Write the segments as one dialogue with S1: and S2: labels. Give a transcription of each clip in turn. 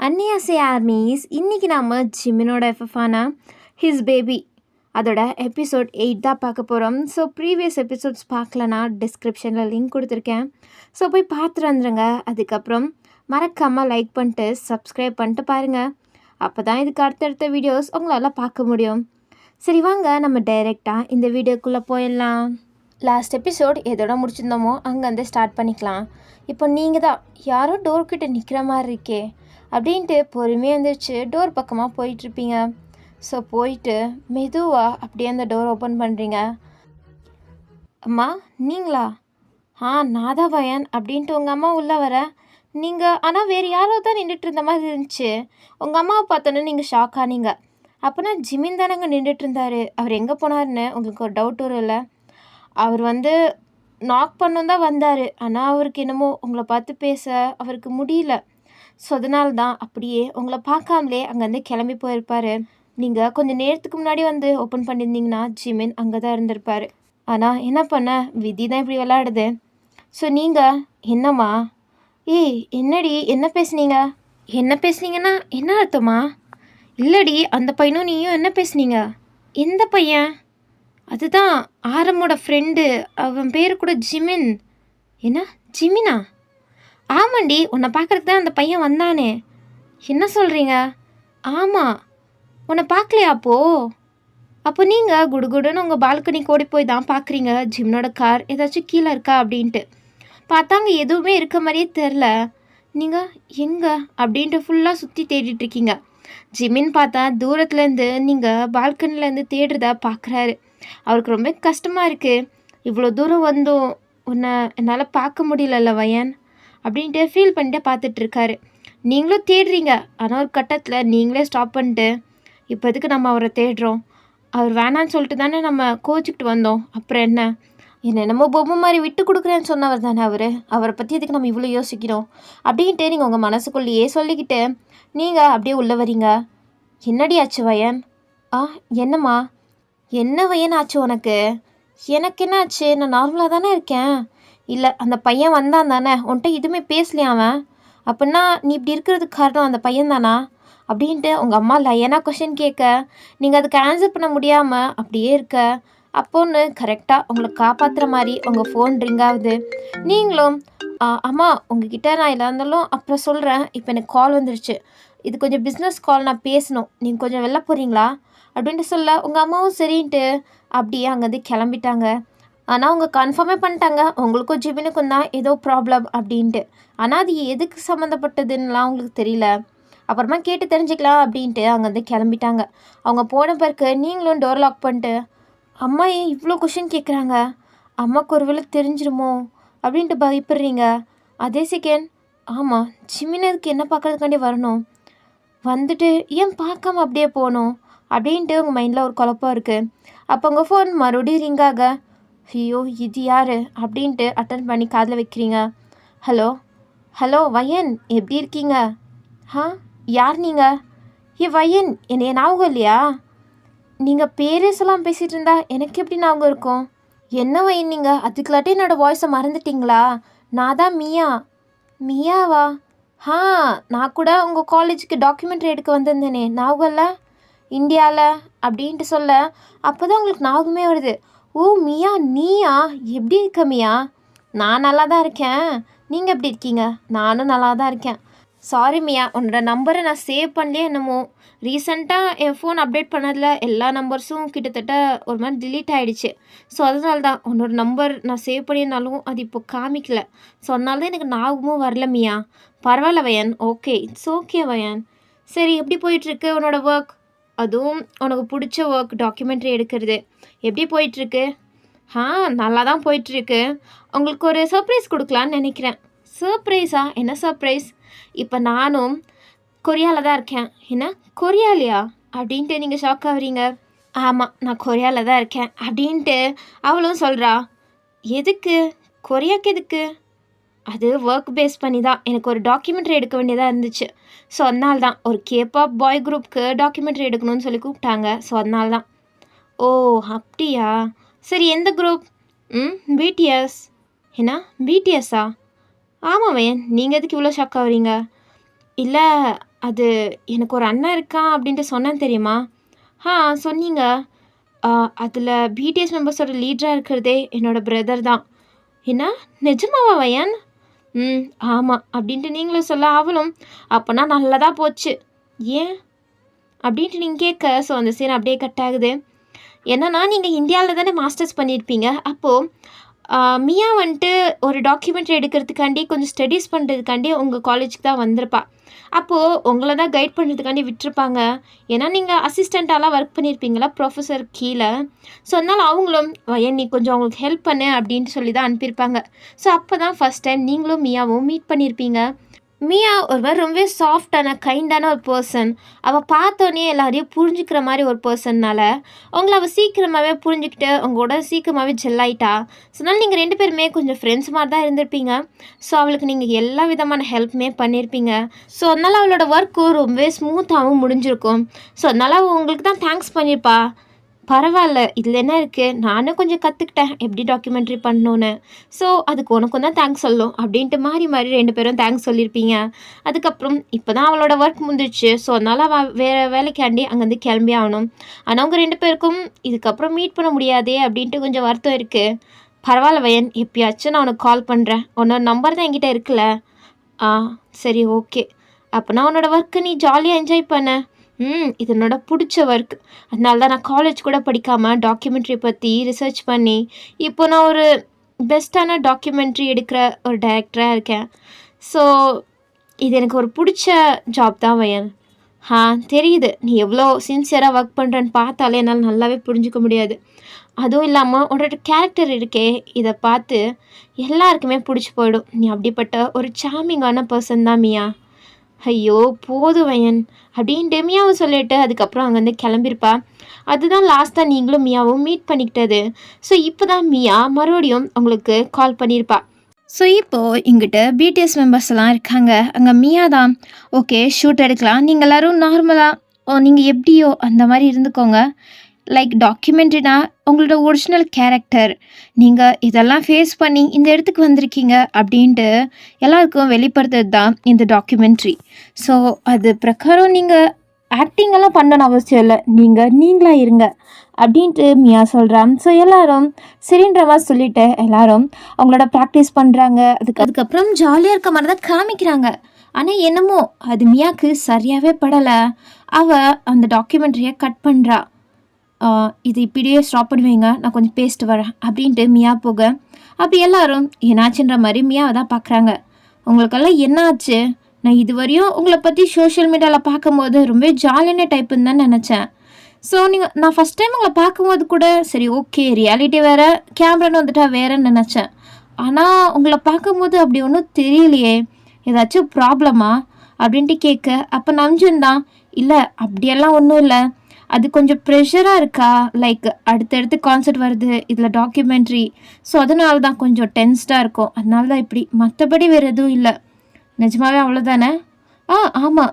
S1: அன்னியாசே armies இன்றைக்கி நாம் ஜிமினோட எஃப்எஃபான his baby அதோட எபிசோட் 8 தான் பார்க்க போகிறோம். ஸோ ப்ரீவியஸ் எபிசோட்ஸ் பார்க்கலனா டிஸ்கிரிப்ஷனில் லிங்க் கொடுத்துருக்கேன். ஸோ போய் பார்த்துட்டு வந்துடுங்க. அதுக்கப்புறம் மறக்காமல் லைக் பண்ணிட்டு சப்ஸ்கிரைப் பண்ணிட்டு பாருங்கள். அப்போ தான் இதுக்கு அடுத்தடுத்த வீடியோஸ் உங்களால் பார்க்க முடியும். சரி வாங்க நம்ம டைரெக்டாக இந்த வீடியோக்குள்ளே போயிடலாம். லாஸ்ட் எபிசோட் எதோட முடிச்சிருந்தோமோ அங்கேருந்து ஸ்டார்ட் பண்ணிக்கலாம். இப்போ நீங்கள் தான் யாரோ டோர்கிட்ட நிற்கிற மாதிரி இருக்கே அப்படின்ட்டு பொறுமையாக எழுந்திரிச்சு டோர் பக்கமாக போயிட்டுருப்பீங்க. ஸோ போயிட்டு மெதுவாக அப்படியே அந்த டோர் ஓப்பன் பண்ணுறீங்க. அம்மா நீங்களா? நான் தான் வயன் அப்படின்ட்டு உங்கள் அம்மா உள்ளே வர நீங்கள் ஆனால் வேறு யாரோ தான் நின்றுட்டு இருந்த மாதிரி இருந்துச்சு. உங்கள் அம்மாவை பார்த்தோன்னே நீங்கள் ஷாக் ஆனீங்க. அப்போனா ஜிமின் தானங்க நின்றுட்டு இருந்தார், அவர் எங்கே போனார்னு உங்களுக்கு ஒரு டவுட் வரும் இல்லை? அவர் நாக் பண்ண தான் வந்தார். ஆனால் அவருக்கு என்னமோ உங்களை பார்த்து பேச அவருக்கு முடியல. ஸோ அதனால தான் அப்படியே உங்களை பார்க்காமலே அங்கேருந்து கிளம்பி போயிருப்பார். நீங்கள் கொஞ்சம் நேரத்துக்கு முன்னாடி ஓப்பன் பண்ணியிருந்தீங்கன்னா ஜிமின் அங்கே தான் இருந்திருப்பார். ஆனால் என்ன பண்ண, விதி தான் இப்படி விளையாடுது. ஸோ நீங்கள் என்னம்மா? என்னடி என்ன பேசுனீங்க? என்ன பேசுனீங்கன்னா என்ன அர்த்தமா? இல்லடி அந்த பையனும் நீயும் என்ன பேசுனீங்க? எந்த பையன்? அதுதான் ஆரமோட ஃப்ரெண்டு, அவன் பேர் கூட ஜிமின். என்ன ஜிமினா? ஆமாண்டி, உன்னை பார்க்குறதுக்கு தான் அந்த பையன் வந்தானே. என்ன சொல்கிறீங்க? ஆமாம், உன்னை பார்க்கலையா அப்போ நீங்கள் குடுகுடுன்னு உங்கள் பால்கனிக்கு ஓடி போய் தான் பார்க்குறீங்க ஜிமினோட கார் ஏதாச்சும் கீழே இருக்கா அப்படின்ட்டு. பார்த்தாங்க எதுவுமே இருக்க மாதிரியே தெரில. நீங்கள் எங்கே அப்படின்ட்டு ஃபுல்லாக சுற்றி தேடிட்டுருக்கீங்க. ஜிமின் பார்த்தா தூரத்துலேருந்து நீங்கள் பால்கனிலேருந்து தேடுறதா பார்க்குறாரு. அவருக்கு ரொம்ப கஷ்டமாக இருக்குது. இவ்வளோ தூரம் வந்தும் உன்னை என்னால் பார்க்க முடியலல்ல வயன் அப்படின்ட்டு ஃபீல் பண்ணிட்டு பார்த்துட்ருக்காரு. நீங்களும் தேடுறீங்க, ஆனால் ஒரு கட்டத்தில் நீங்களே ஸ்டாப் பண்ணிட்டு இப்போ எதுக்கு நம்ம அவரை தேடுறோம், அவர் வேணான்னு சொல்லிட்டு தானே நம்ம கோச்சிக்கிட்டு வந்தோம், அப்புறம் என்னென்னமோ பொம்மை மாதிரி விட்டு கொடுக்குறேன்னு சொன்னவர் தானே அவரை பற்றி எதுக்கு நம்ம இவ்வளோ யோசிக்கிறோம் அப்படின்ட்டு நீங்கள் உங்கள் மனசுக்குள்ளேயே சொல்லிக்கிட்டு நீங்கள் அப்படியே உள்ளே வரீங்க. என்னடி ஆச்சு வயன்? என்னம்மா? என்ன வயன் ஆச்சு உனக்கு? எனக்கு என்ன ஆச்சு? நான் நார்மலாக தானே இருக்கேன். இல்லை அந்த பையன் வந்தான் தானே, உன்கிட்ட எதுவுமே பேசலையா அவன்? அப்படின்னா நீ இப்படி இருக்கிறதுக்கு காரணம் அந்த பையன் தானா அப்படின்ட்டு உங்கள் அம்மா லையனா கொஷின் கேட்க நீங்கள் அதுக்கு ஆன்சர் பண்ண முடியாமல் அப்படியே இருக்க. அப்போன்னு கரெக்டாக உங்களை காப்பாற்றுற மாதிரி உங்கள் ஃபோன் ரிங் ஆகுது. நீங்களும் அம்மா உங்ககிட்ட நான் இல்லை இருந்தாலும் அப்புறம் சொல்கிறேன், இப்போ எனக்கு கால் வந்துருச்சு, இது கொஞ்சம் பிஸ்னஸ் கால், நான் பேசணும், நீங்கள் கொஞ்சம் வெளில போகிறீங்களா அப்படின்ட்டு சொல்ல உங்கள் அம்மாவும் சரின்ட்டு அப்படியே அங்கேருந்து கிளம்பிட்டாங்க. ஆனால் அவங்க கன்ஃபார்மே பண்ணிட்டாங்க உங்களுக்கும் ஜிமினுக்கும் தான் ஏதோ ப்ராப்ளம் அப்படின்ட்டு. ஆனால் அது எதுக்கு சம்மந்தப்பட்டதுன்னெலாம் அவங்களுக்கு தெரியல. அப்புறமா கேட்டு தெரிஞ்சுக்கலாம் அப்படின்ட்டு அங்கேருந்து கிளம்பிட்டாங்க. அவங்க போன பிறகு நீங்களும் டோர் லாக் பண்ணிட்டு அம்மா ஏன் இவ்வளோ கொஷின் கேட்குறாங்க, அம்மாவுக்கு ஒரு வேளை தெரிஞ்சிருமோ அப்படின்ட்டு பயப்படுறீங்க. அதே செகண்ட் ஆமாம் ஜிமினதுக்கு என்ன பார்க்கறதுக்காண்டி வரணும், வந்துட்டு ஏன் பார்க்காம அப்படியே போகணும் அப்படின்ட்டு உங்கள் மைண்டில் ஒரு குழப்பம் இருக்குது. அப்போ உங்கள் ஃபோன் மறுபடியும் ரிங்காக ஐயோ இது யார் அப்படின்ட்டு அட்டன் பண்ணி காதில் வைக்கிறீங்க. ஹலோ ஹலோ வயன் எப்படி இருக்கீங்க? யார் நீங்கள்? வயன் என்னைய ஞாபகம் இல்லையா? நீங்கள் பேரே சொல்லாமல் பேசிகிட்டு இருந்தா எனக்கு எப்படி ஞாபகம் இருக்கும்? என்ன வயன் நீங்கள் அதுக்குள்ளாட்டி என்னோடய வாய்ஸை மறந்துட்டிங்களா? நான் தான் மியா. மியாவா? நான் கூட உங்கள் காலேஜுக்கு டாக்குமெண்ட்ரி எடுக்க வந்திருந்தேனே, ஞாபகம் இல்லை? இந்தியாவில் அப்படின்ட்டு சொல்ல அப்போ தான் உங்களுக்கு ஞாபகமே வருது. ஓ மியா நீயா, எப்படி இருக்க மியா? நான் நல்லா தான் இருக்கேன், நீங்கள் எப்படி இருக்கீங்க? நானும் நல்லா தான் இருக்கேன். சாரி மியா, உன்னோட நம்பரை நான் சேவ் பண்ணலையே என்னமோ. ரீசெண்டாக என் ஃபோன் அப்டேட் பண்ணதில் எல்லா நம்பர்ஸும் கிட்டத்தட்ட ஒரு மாதிரி டிலீட் ஆகிடுச்சு. ஸோ அதனால தான் உன்னோட நம்பர் நான் சேவ் பண்ணியிருந்தாலும் அது இப்போ காமிக்கல. ஸோ அதனால தான் எனக்கு ஞாபகமும் வரல மியா. பரவாயில்ல வயன், ஓகே இட்ஸ் ஓகே வயன். சரி எப்படி போயிட்டுருக்கு உன்னோட ஒர்க்? அதுவும் உனக்கு பிடிச்ச ஒர்க் டாக்குமெண்ட்ரி எடுக்கிறது எப்படி போயிட்டுருக்கு? நல்லா தான் போயிட்டுருக்கு. உங்களுக்கு ஒரு சர்ப்ரைஸ் கொடுக்கலான்னு நினைக்கிறேன். சர்ப்ரைஸா? என்ன சர்ப்ரைஸ்? இப்போ நானும் கொரியாவில் தான் இருக்கேன். என்ன கொரியாலையா அப்படின்ட்டு நீங்கள் ஷாக் ஆகுறீங்க. ஆமாம் நான் கொரியாவில் தான் இருக்கேன் அப்படின்ட்டு அவளும் சொல்கிறா. எதுக்கு கொரியாவுக்கு எதுக்கு? அது ஒர்க் பேஸ் பண்ணி தான் எனக்கு ஒரு டாக்குமெண்ட்ரி எடுக்க வேண்டியதாக இருந்துச்சு. ஸோ அதனால தான் ஒரு கேபாப் பாய் குரூப்புக்கு டாக்குமெண்ட்ரி எடுக்கணும்னு சொல்லி கூப்பிட்டாங்க. ஸோ அதனால தான். ஓ அப்படியா, சரி எந்த குரூப்? பிடிஎஸ். என்ன பிடிஎஸ்ஸா? ஆமாம் வயன், நீங்கள் எதுக்கு இவ்வளோ ஷாக் ஆகுறீங்க? இல்லை அது எனக்கு ஒரு அண்ணன் இருக்கான் அப்படின்ட்டு சொன்னேன் தெரியுமா? ஆ சொன்னீங்க. அதில பிடிஎஸ் மெம்பர்ஸோட லீடரா இருக்கிறதே என்னோட பிரதர் தான். என்ன? நிஜமாவா வயன்? ம். ஆமா. அப்படின்ட்டு நீங்களும் சொல்ல அவளும், அப்பன்னா நல்லதா போச்சு. ஏன்? அப்படின்ட்டு நீங்க கேட்க, ஸோ அந்த சீன் அப்படியே கட் ஆகுது. என்னன்னா, நீங்க இந்தியால தானே மாஸ்டர்ஸ் பண்ணியிருப்பீங்க. அப்போ மியா வந்துட்டு ஒரு டாக்குமெண்ட்ரி எடுக்கிறதுக்காண்டி கொஞ்சம் ஸ்டடீஸ் பண்ணுறதுக்காண்டி உங்கள் காலேஜுக்கு தான் வந்திருப்பா. அப்போது உங்கள தான் கைட் பண்ணுறதுக்காண்டி விட்டுருப்பாங்க. ஏன்னா நீங்கள் அசிஸ்டண்ட்டாலாம் ஒர்க் பண்ணியிருப்பீங்களா ப்ரொஃபஸர் கீழே. ஸோ அதனால் அவங்களும் "வயன் நீ கொஞ்சம் அவங்களுக்கு ஹெல்ப் பண்ணு" அப்படின்ட்டு சொல்லி தான் அனுப்பியிருப்பாங்க. ஸோ அப்போ தான் ஃபஸ்ட் டைம் நீங்களும் மியாவும் மீட் பண்ணியிருப்பீங்க. மியா ஒரு மாதிரி ரொம்பவே சாஃப்டான கைண்டான ஒரு பர்சன். அவள் பார்த்தோன்னே எல்லாரையும் புரிஞ்சுக்கிற மாதிரி ஒரு பர்சன்னால் உங்களை அவள் சீக்கிரமாகவே புரிஞ்சுக்கிட்டு உங்களோட சீக்கிரமாகவே ஜெல்லாயிட்டா. ஸோ அதனால் நீங்கள் 2 பேருமே கொஞ்சம் ஃப்ரெண்ட்ஸ் மாதிரி தான் இருந்திருப்பீங்க. ஸோ அவளுக்கு நீங்கள் எல்லா விதமான ஹெல்ப்புமே பண்ணியிருப்பீங்க. ஸோ அதனால் அவளோட ஒர்க்கும் ரொம்பவே ஸ்மூத்தாகவும் முடிஞ்சிருக்கும். ஸோ அதனால் அவள் உங்களுக்கு தான் தேங்க்ஸ் பண்ணியிருப்பா. பரவாயில்ல, இதில் என்ன இருக்குது, நானும் கொஞ்சம் கற்றுக்கிட்டேன் எப்படி டாக்குமெண்ட்ரி பண்ணணுன்னு. ஸோ அதுக்கு உனக்கும் தான் தேங்க்ஸ் சொல்லணும் அப்படின்ட்டு மாறி மாறி 2 பேரும் தேங்க்ஸ் சொல்லியிருப்பீங்க. அதுக்கப்புறம் இப்போ தான் அவளோட ஒர்க் முடிஞ்சிடுச்சு. ஸோ அதனால் அவள் வேறு வேலைக்காண்டி அங்கேருந்து கிளம்பி ஆகணும். ஆனால் அவங்க 2 பேருக்கும் இதுக்கப்புறம் மீட் பண்ண முடியாதே அப்படின்ட்டு கொஞ்சம் வருத்தம் இருக்குது. பரவாயில்ல வயன், எப்பயாச்சும் நான் உனக்கு கால் பண்ணுறேன். உன்னோட நம்பர் தான் என்கிட்ட இருக்குல்ல. ஆ சரி, ஓகே. அப்போனா உன்னோட ஒர்க்கை நீ ஜாலியாக என்ஜாய் பண்ண. இது என்னோட பிடிச்ச ஒர்க். அதனால தான் நான் காலேஜ் கூட படிக்காமல் டாக்குமெண்ட்ரி பற்றி ரிசர்ச் பண்ணி இப்போ நான் ஒரு பெஸ்ட்டான டாக்குமெண்ட்ரி எடுக்கிற ஒரு டைரக்டராக இருக்கேன். ஸோ இது எனக்கு ஒரு பிடிச்ச ஜாப் தான் வயன். தெரியுது, நீ எவ்வளோ சின்சியராக ஒர்க் பண்ணுறேன்னு பார்த்தாலே என்னால் நல்லாவே புரிஞ்சுக்க முடியாது. அதுவும் இல்லாமல் உன்னோட கேரக்டர் இருக்கே, இதை பார்த்து எல்லாருக்குமே பிடிச்சி போயிடும். நீ அப்படிப்பட்ட ஒரு சார்மிங்கான பர்சன் தான் மியா. ஐயோ போதும் வயன் அப்படின்ட்டு மியாவும் சொல்லிட்டு அதுக்கப்புறம் அங்கேருந்து கிளம்பியிருப்பா. அதுதான் லாஸ்ட்டாக நீங்களும் மியாவும் மீட் பண்ணிக்கிட்டது. ஸோ இப்போ தான் மியா மறுபடியும் உங்களுக்கு கால் பண்ணியிருப்பா. ஸோ இப்போது இங்கிட்ட பிடிஎஸ் மெம்பர்ஸ் எல்லாம் இருக்காங்க. அங்கே மியா தான் ஓகே ஷூட் எடுக்கலாம், நீங்கள் எல்லோரும் நார்மலாக நீங்கள் எப்படியோ அந்த மாதிரி இருந்துக்கோங்க. லைக் டாக்குமெண்ட்ரினா உங்களோட ஒரிஜினல் கேரக்டர், நீங்கள் இதெல்லாம் ஃபேஸ் பண்ணி இந்த இடத்துக்கு வந்திருக்கீங்க அப்படின்ட்டு எல்லாருக்கும் வெளிப்படுத்துறது தான் இந்த டாக்குமெண்ட்ரி. ஸோ அது பிரகாரம் நீங்கள் ஆக்டிங்கெல்லாம் பண்ணணும் அவசியம் இல்லை, நீங்களாக இருங்க அப்படின்ட்டு மியா சொல்கிறான். ஸோ எல்லோரும் சரின்ற மாதிரி சொல்லிவிட்டு எல்லோரும் அவங்களோட ப்ராக்டிஸ் பண்ணுறாங்க. அதுக்கப்புறம் ஜாலியாக இருக்க மாதிரி தான் காமிக்கிறாங்க. ஆனால் என்னமோ அது மியாவுக்கு சரியாகவே படலை. அவள் அந்த டாக்குமெண்ட்ரியை கட் பண்ணுறா. இது இப்படியே ஸ்டாப் பண்ணுவீங்க, நான் கொஞ்சம் பேசிட்டு வரேன் அப்படின்ட்டு மியா போக, அப்படி எல்லாரும் என்னாச்சுன்ற மாதிரி மியாவை தான் பார்க்குறாங்க. உங்களுக்கெல்லாம் என்ன ஆச்சு? நான் இதுவரையும் உங்களை பற்றி சோஷியல் மீடியாவில் பார்க்கும்போது ரொம்ப ஜாலியான டைப்புன்னு தான் நினச்சேன். ஸோ நான் ஃபஸ்ட் டைம் உங்களை பார்க்கும்போது கூட சரி ஓகே ரியாலிட்டி வேறு கேமரான்னு வந்துட்டா வேறேன்னு நினச்சேன். ஆனால் உங்களை பார்க்கும்போது அப்படி ஒன்றும் தெரியலையே, ஏதாச்சும் ப்ராப்ளமா அப்படின்ட்டு கேட்க, அப்போ நம்ஜன் தான் இல்லை அப்படியெல்லாம் ஒன்றும் இல்லை, அது கொஞ்சம் ப்ரெஷராக இருக்கா, லைக் அடுத்தடுத்து கான்சர்ட் வருது, இதில் டாக்குமெண்ட்ரி, ஸோ அதனால தான் கொஞ்சம் டென்ஸ்டாக இருக்கும், அதனால தான் இப்படி, மற்றபடி வேறு எதுவும் இல்லை. நிஜமாவே அவ்வளோதானே? ஆமாம்.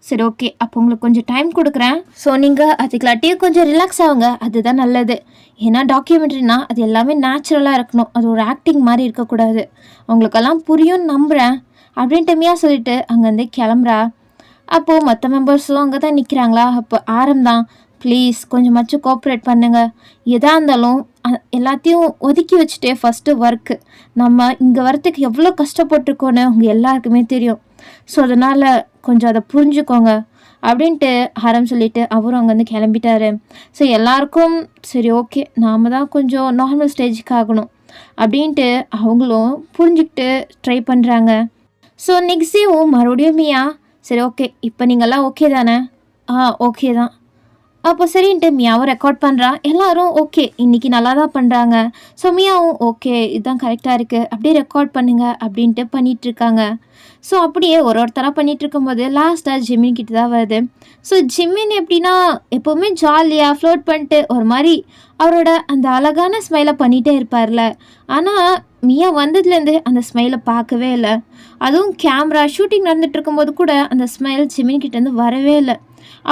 S1: சரி ஓகே, அப்போ உங்களுக்கு கொஞ்சம் டைம் கொடுக்குறேன். ஸோ நீங்கள் அதுக்குலாட்டியும் கொஞ்சம் ரிலாக்ஸ் ஆகுங்க, அதுதான் நல்லது. ஏன்னா டாக்குமெண்ட்ரினா அது எல்லாமே நேச்சுரலாக இருக்கணும், அது ஒரு ஆக்டிங் மாதிரி இருக்கக்கூடாது. உங்களுக்கெல்லாம் புரியும்னு நம்புகிறேன் அப்படின்ட்டு மியா சொல்லிட்டு அங்கேருந்து கிளம்புறா. அப்போது மற்ற மெம்பர்ஸும் அங்கே தான் நிற்கிறாங்களா. அப்போ ஆரம்தான் ப்ளீஸ் கொஞ்சமாச்சும் கோஆப்ரேட் பண்ணுங்கள், எதாக இருந்தாலும் எல்லாத்தையும் ஒதுக்கி வச்சுட்டு ஃபஸ்ட்டு ஒர்க்கு, நம்ம இங்கே வரத்துக்கு எவ்வளோ கஷ்டப்பட்டுருக்கோன்னு உங்கள் எல்லாருக்குமே தெரியும். ஸோ அதனால் கொஞ்சம் அதை புரிஞ்சுக்கோங்க அப்படின்ட்டு ஆரம் சொல்லிவிட்டு அவரும் அங்கேருந்து கிளம்பிட்டாரு. ஸோ எல்லாருக்கும் சரி ஓகே நாம் தான் கொஞ்சம் நார்மல் ஸ்டேஜுக்கு ஆகணும் அப்படின்ட்டு அவங்களும் புரிஞ்சுக்கிட்டு ட்ரை பண்ணுறாங்க. ஸோ நெக்ஸ்ட் டேவும் மறுபடியும் மியா சரி ஓகே இப்போ நீங்கள்லாம் ஓகே தானே? ஓகே தான். அப்போ சரின்ட்டு மியாவும் ரெக்கார்ட் பண்ணுறா. எல்லோரும் ஓகே இன்றைக்கி நல்லா தான் பண்ணுறாங்க. ஸோ மியாவும் ஓகே இதுதான் கரெக்டாக இருக்குது அப்படியே ரெக்கார்ட் பண்ணுங்க அப்படின்ட்டு பண்ணிகிட்ருக்காங்க. ஸோ அப்படியே ஒருத்தராக பண்ணிகிட்டு இருக்கும்போது லாஸ்ட்டாக ஜிம்மின் கிட்ட தான் வருது. ஸோ ஜிம்மின் எப்படின்னா எப்போவுமே ஜாலியாக ஃப்ளோட் பண்ணிட்டு ஒரு மாதிரி அவரோட அந்த அழகான ஸ்மைலை பண்ணிகிட்டே இருப்பார்ல. ஆனால் மியா வந்ததுலேருந்து அந்த ஸ்மைலை பார்க்கவே இல்லை. அதுவும் கேமரா ஷூட்டிங் நடந்துட்டு இருக்கும்போது கூட அந்த ஸ்மைல் ஜிம்மின் கிட்டேருந்து வரவே இல்லை.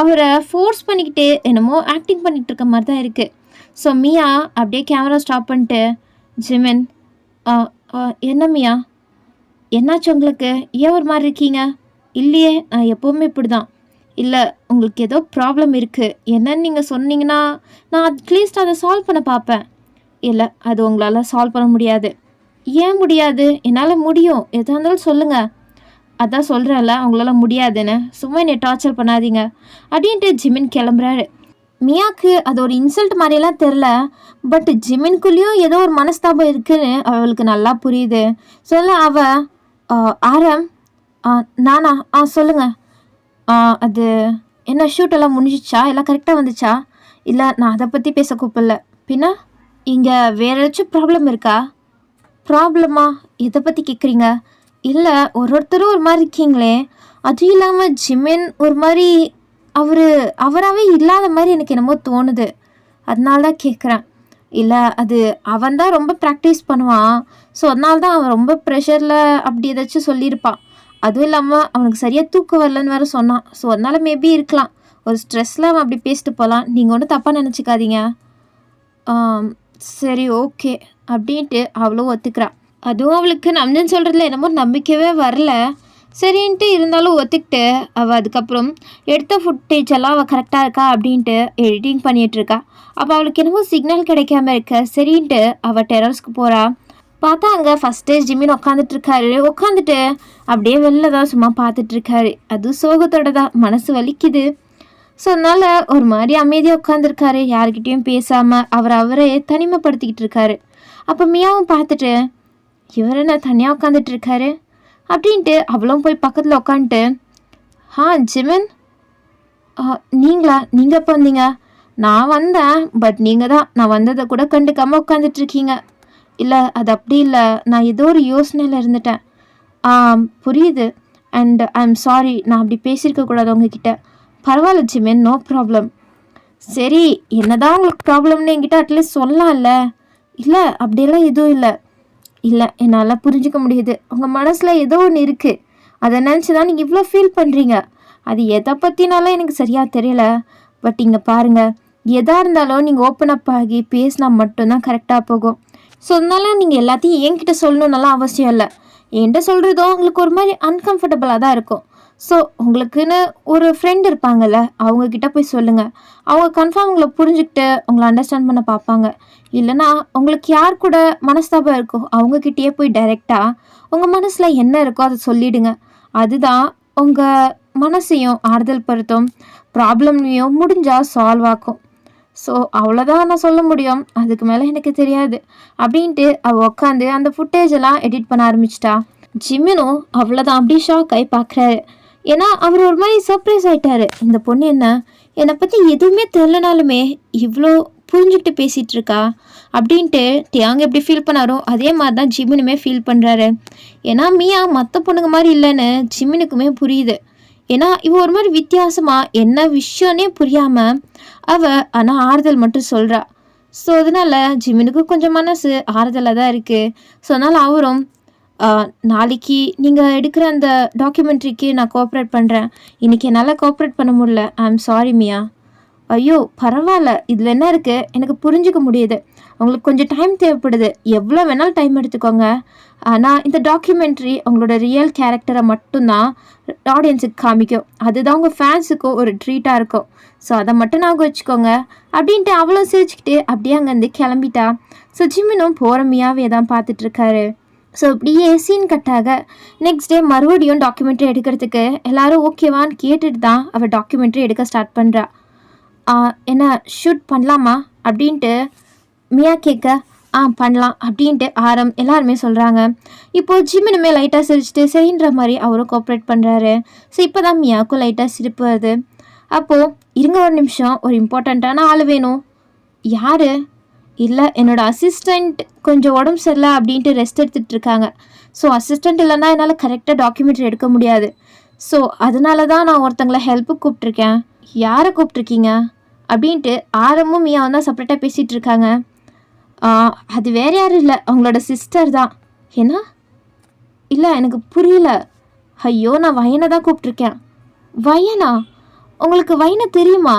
S1: அவரை ஃபோர்ஸ் பண்ணிக்கிட்டே என்னமோ ஆக்டிங் பண்ணிகிட்டு இருக்க மாதிரி தான் இருக்குது. ஸோ மியா அப்படியே கேமரா ஸ்டாப் பண்ணிட்டு ஜிமின் என்ன மியா என்னாச்சு உங்களுக்கு, ஏன் ஒரு மாதிரி இருக்கீங்க? இல்லையே, நான் எப்போவுமே இப்படி தான். இல்லை, உங்களுக்கு ஏதோ ப்ராப்ளம் இருக்குது என்னன்னு நீங்கள் சொன்னீங்கன்னா நான் அட்லீஸ்ட் அதை சால்வ் பண்ண பார்ப்பேன். இல்லை, அது உங்களால் சால்வ் பண்ண முடியாது. ஏன் முடியாது? என்னால் முடியும், எதாக இருந்தாலும் சொல்லுங்கள். அதான் சொல்கிறேன்ல உங்களால் முடியாதுன்னு, சும்மா என்னை டார்ச்சர் பண்ணாதீங்க அப்படின்ட்டு ஜிமின் கிளம்புறாரு. மியாவுக்கு அது ஒரு இன்சல்ட் மாதிரியெல்லாம் தெரில, பட் ஜிமின்குள்ளேயும் ஏதோ ஒரு மனஸ்தாபம் இருக்குன்னு அவளுக்கு நல்லா புரியுது. சொல்ல ஆரம், நானா? சொல்லுங்கள். அது என்ன, ஷூட்டெல்லாம் முடிஞ்சிச்சா? எல்லாம் கரெக்டாக வந்துச்சா? இல்லை, நான் அதை பற்றி பேச கூப்பிடல. பின்ன இங்கே வேறு ஏதாச்சும் ப்ராப்ளம் இருக்கா? ப்ராப்ளமா? எதை பற்றி கேட்குறீங்க? இல்லை, ஒருத்தரும் ஒரு மாதிரி இருக்கீங்களே. அதுவும் இல்லாமல் ஜிமின் ஒரு மாதிரி அவராகவே இல்லாத மாதிரி எனக்கு என்னமோ தோணுது. அதனால தான் கேட்குறேன். இல்லை, அது அவன் தான் ரொம்ப ப்ராக்டிஸ் பண்ணுவான். ஸோ அதனால தான் அவன் ரொம்ப ப்ரெஷரில் அப்படி ஏதாச்சும் சொல்லியிருப்பான். அதுவும் இல்லாமல் அவனுக்கு சரியாக தூக்கம் வரலன்னு வேறு சொன்னான். ஸோ அதனால் மேபி இருக்கலாம், ஒரு ஸ்ட்ரெஸ்ஸில் அவன் அப்படி பேசிட்டு போகலாம். நீங்கள் ஒன்றும் தப்பாக நினச்சிக்காதீங்க. சரி, ஓகே அப்படின்ட்டு அவளும் ஒத்துக்கிறா. அதுவும் அவளுக்கு நம்ஜன் சொல்கிறதுல என்னமோ நம்பிக்கையே வரல. சரின்ட்டு இருந்தாலும் ஒத்துக்கிட்டு அவள் அதுக்கப்புறம் எடுத்த ஃபுட்டேஜ் எல்லாம் அவள் கரெக்டாக இருக்கா அப்படின்ட்டு எடிட்டிங் பண்ணிகிட்ருக்கா. அப்போ அவளுக்கு என்னமோ சிக்னல் கிடைக்காம இருக்க. சரின்ட்டு அவள் டெரஸ்க்கு போகிறா. பார்த்தா அங்கே ஃபஸ்ட்டு ஜிமின் உட்காந்துட்டு அப்படியே வெளில தான் சும்மா பார்த்துட்ருக்காரு. அதுவும் சோகத்தோட தான், மனசு வலிக்குது. ஸோ அதனால் ஒரு மாதிரி அமைதியாக உட்காந்துருக்காரு, யார்கிட்டையும் பேசாமல் அவரே தனிமைப்படுத்திக்கிட்டு இருக்காரு. அப்போ மியாவும் பார்த்துட்டு இவர் என்ன தனியாக உட்காந்துட்ருக்காரு அப்படின்ட்டு அவளும் போய் பக்கத்தில் உட்காந்துட்டு, ஜிமின், நீங்களா? நீங்கள் எப்போ வந்தீங்க? நான் வந்தேன், பட் நீங்கள் தான் நான் வந்ததை கூட கண்டுக்காமல் உட்காந்துட்ருக்கீங்க. இல்லை, அது அப்படி இல்லை, நான் ஏதோ ஒரு யோசனையில் இருந்துட்டேன். புரியுது, அண்ட் ஐ எம் சாரி, நான் அப்படி பேசியிருக்கக்கூடாது உங்ககிட்ட. பரவாயில்ல ஜிமின், நோ ப்ராப்ளம். சரி, என்னதான் உங்களுக்கு ப்ராப்ளம்னு என்கிட்ட அட்லீஸ்ட் சொல்லலாம்ல. இல்லை, அப்படியெல்லாம் எதுவும் இல்லை. இல்லை, என்னால் புரிஞ்சிக்க முடியுது, உங்கள் மனசில் ஏதோ ஒன்று இருக்குது. அதை நினச்சி தான் நீங்கள் இவ்வளோ ஃபீல் பண்ணுறீங்க. அது எதை பற்றினாலும் எனக்கு சரியாக தெரியல. பட் இங்கே பாருங்கள், எதாக இருந்தாலும் நீங்கள் ஓப்பன் அப் ஆகி பேசினா மட்டும்தான் கரெக்டாக போகும். ஸோ அதனால நீங்கள் எல்லாத்தையும் என்கிட்ட சொல்லணுன்னெல்லாம் அவசியம் இல்லை. என்கிட்ட சொல்கிறதோ உங்களுக்கு ஒரு மாதிரி அன்கம்ஃபர்டபுளாக தான் இருக்கும். ஸோ உங்களுக்குன்னு ஒரு ஃப்ரெண்ட் இருப்பாங்கள்ல, அவங்கக்கிட்ட போய் சொல்லுங்கள். அவங்க கன்ஃபார்ம் உங்களை புரிஞ்சுக்கிட்டு உங்களை அண்டர்ஸ்டாண்ட் பண்ண பார்ப்பாங்க. இல்லைனா உங்களுக்கு யார் கூட மனஸ்தாபம் இருக்கோ அவங்கக்கிட்டேயே போய் டைரெக்டாக உங்கள் மனசில் என்ன இருக்கோ அதை சொல்லிவிடுங்க. அதுதான் உங்கள் மனசையும் ஆறுதல் படுத்தும், ப்ராப்ளம்லையும் முடிஞ்சால் சால்வ் ஆக்கும். ஸோ அவ்வளோதான் நான் சொல்ல முடியும், அதுக்கு மேலே எனக்கு தெரியாது அப்படின்ட்டு அவள் உட்காந்து அந்த ஃபுட்டேஜ் எல்லாம் எடிட் பண்ண ஆரம்பிச்சிட்டா. ஜிமினும் அவ்வளோதான் அப்படி ஷாக் ஆகி பார்க்குறாரு. ஏன்னா அவர் ஒரு மாதிரி சர்ப்ரைஸ் ஆகிட்டாரு. இந்த பொண்ணு என்னை பற்றி எதுவுமே தெரிலனாலுமே இவ்வளோ புரிஞ்சுக்கிட்டு பேசிகிட்டு இருக்கா அப்படின்ட்டு டியாங் எப்படி ஃபீல் பண்ணாரோ அதே மாதிரி தான் ஜிமினுமே ஃபீல் பண்ணுறாரு. ஏன்னா மியா மற்ற பொண்ணுங்க மாதிரி இல்லைன்னு ஜிமினுக்குமே புரியுது. ஏன்னா இவ ஒரு மாதிரி வித்தியாசமாக என்ன விஷயம்னே புரியாமல் ஆனால் ஆறுதல் மட்டும் சொல்கிறா. ஸோ அதனால் ஜிமினுக்கு கொஞ்சம் மனசு ஆறுதலாக தான் இருக்குது. ஸோ அதனால் அவரும் நாளைக்கு நீங்கள் எடுக்கிற அந்த டாக்குமெண்ட்ரிக்கு நான் கோஆப்ரேட் பண்ணுறேன், இன்றைக்கி என்னால் கோஆப்ரேட் பண்ண முடியல, ஐ எம் சாரி மியா. ஐயோ பரவாயில்ல, இதில் என்ன இருக்குது, எனக்கு புரிஞ்சுக்க முடியுது, உங்களுக்கு கொஞ்சம் டைம் தேவைப்படுது, எவ்வளோ வேணாலும் டைம் எடுத்துக்கோங்க. ஆனால் இந்த டாக்குமெண்ட்ரி உங்களோட ரியல் கேரக்டரை மட்டும்தான் ஆடியன்ஸுக்கு காமிக்கும். அதுதான் உங்கள் ஃபேன்ஸுக்கும் ஒரு ட்ரீட்டாக இருக்கும். ஸோ அதை மட்டும் நாங்கள் வச்சுக்கோங்க அப்படின்ட்டு அவ்வளோ சிரிச்சுக்கிட்டு அப்படியே அங்கேருந்து கிளம்பிட்டா. ஸோ ஜிமினும் போகிறமையாவே தான் பார்த்துட்ருக்காரு. ஸோ இப்படியே சீன் கட்டாக நெக்ஸ்ட் டே மறுபடியும் டாக்குமெண்ட்ரி எடுக்கிறதுக்கு எல்லோரும் ஓகேவான்னு கேட்டுட்டு தான் அவள் டாக்குமெண்ட்ரி எடுக்க ஸ்டார்ட் பண்ணுறா. என்ன ஷூட் பண்ணலாமா அப்படின்ட்டு மியா கேட்க பண்ணலாம் அப்படின்ட்டு எல்லாருமே சொல்கிறாங்க. இப்போது ஜிமினுமே லைட்டாக சிரிச்சுட்டு சரின்ற மாதிரி அவரும் கோஆப்ரேட் பண்ணுறாரு. ஸோ இப்போ தான் மியாவுக்கும் லைட்டாக சிரிப்பு வருது. அப்போது இருங்க ஒரு நிமிஷம், ஒரு இம்பார்ட்டண்ட்டான ஆள் வேணும். யார்? இல்லை, என்னோடய அசிஸ்டண்ட் கொஞ்சம் உடம்பு சரியில்லை அப்படின்ட்டு ரெஸ்ட் எடுத்துகிட்டு இருக்காங்க. ஸோ அசிஸ்டண்ட் இல்லைன்னா என்னால் கரெக்டாக டாக்குமெண்ட்ரி எடுக்க முடியாது. ஸோ அதனால தான் நான் ஒருத்தங்களை ஹெல்ப்புக்கு கூப்பிட்ருக்கேன். யாரை கூப்பிட்ருக்கீங்க அப்படின்ட்டு ஆரமும் மியாவும் தான் செப்பரேட்டாக பேசிகிட்டு இருக்காங்க. அது வேறு யாரும் இல்லை, அவங்களோட சிஸ்டர் தான். ஏன்னா இல்லை எனக்கு புரியல. ஐயோ, நான் வயனை தான் கூப்பிட்ருக்கேன். வயனா? உங்களுக்கு வயனை தெரியுமா?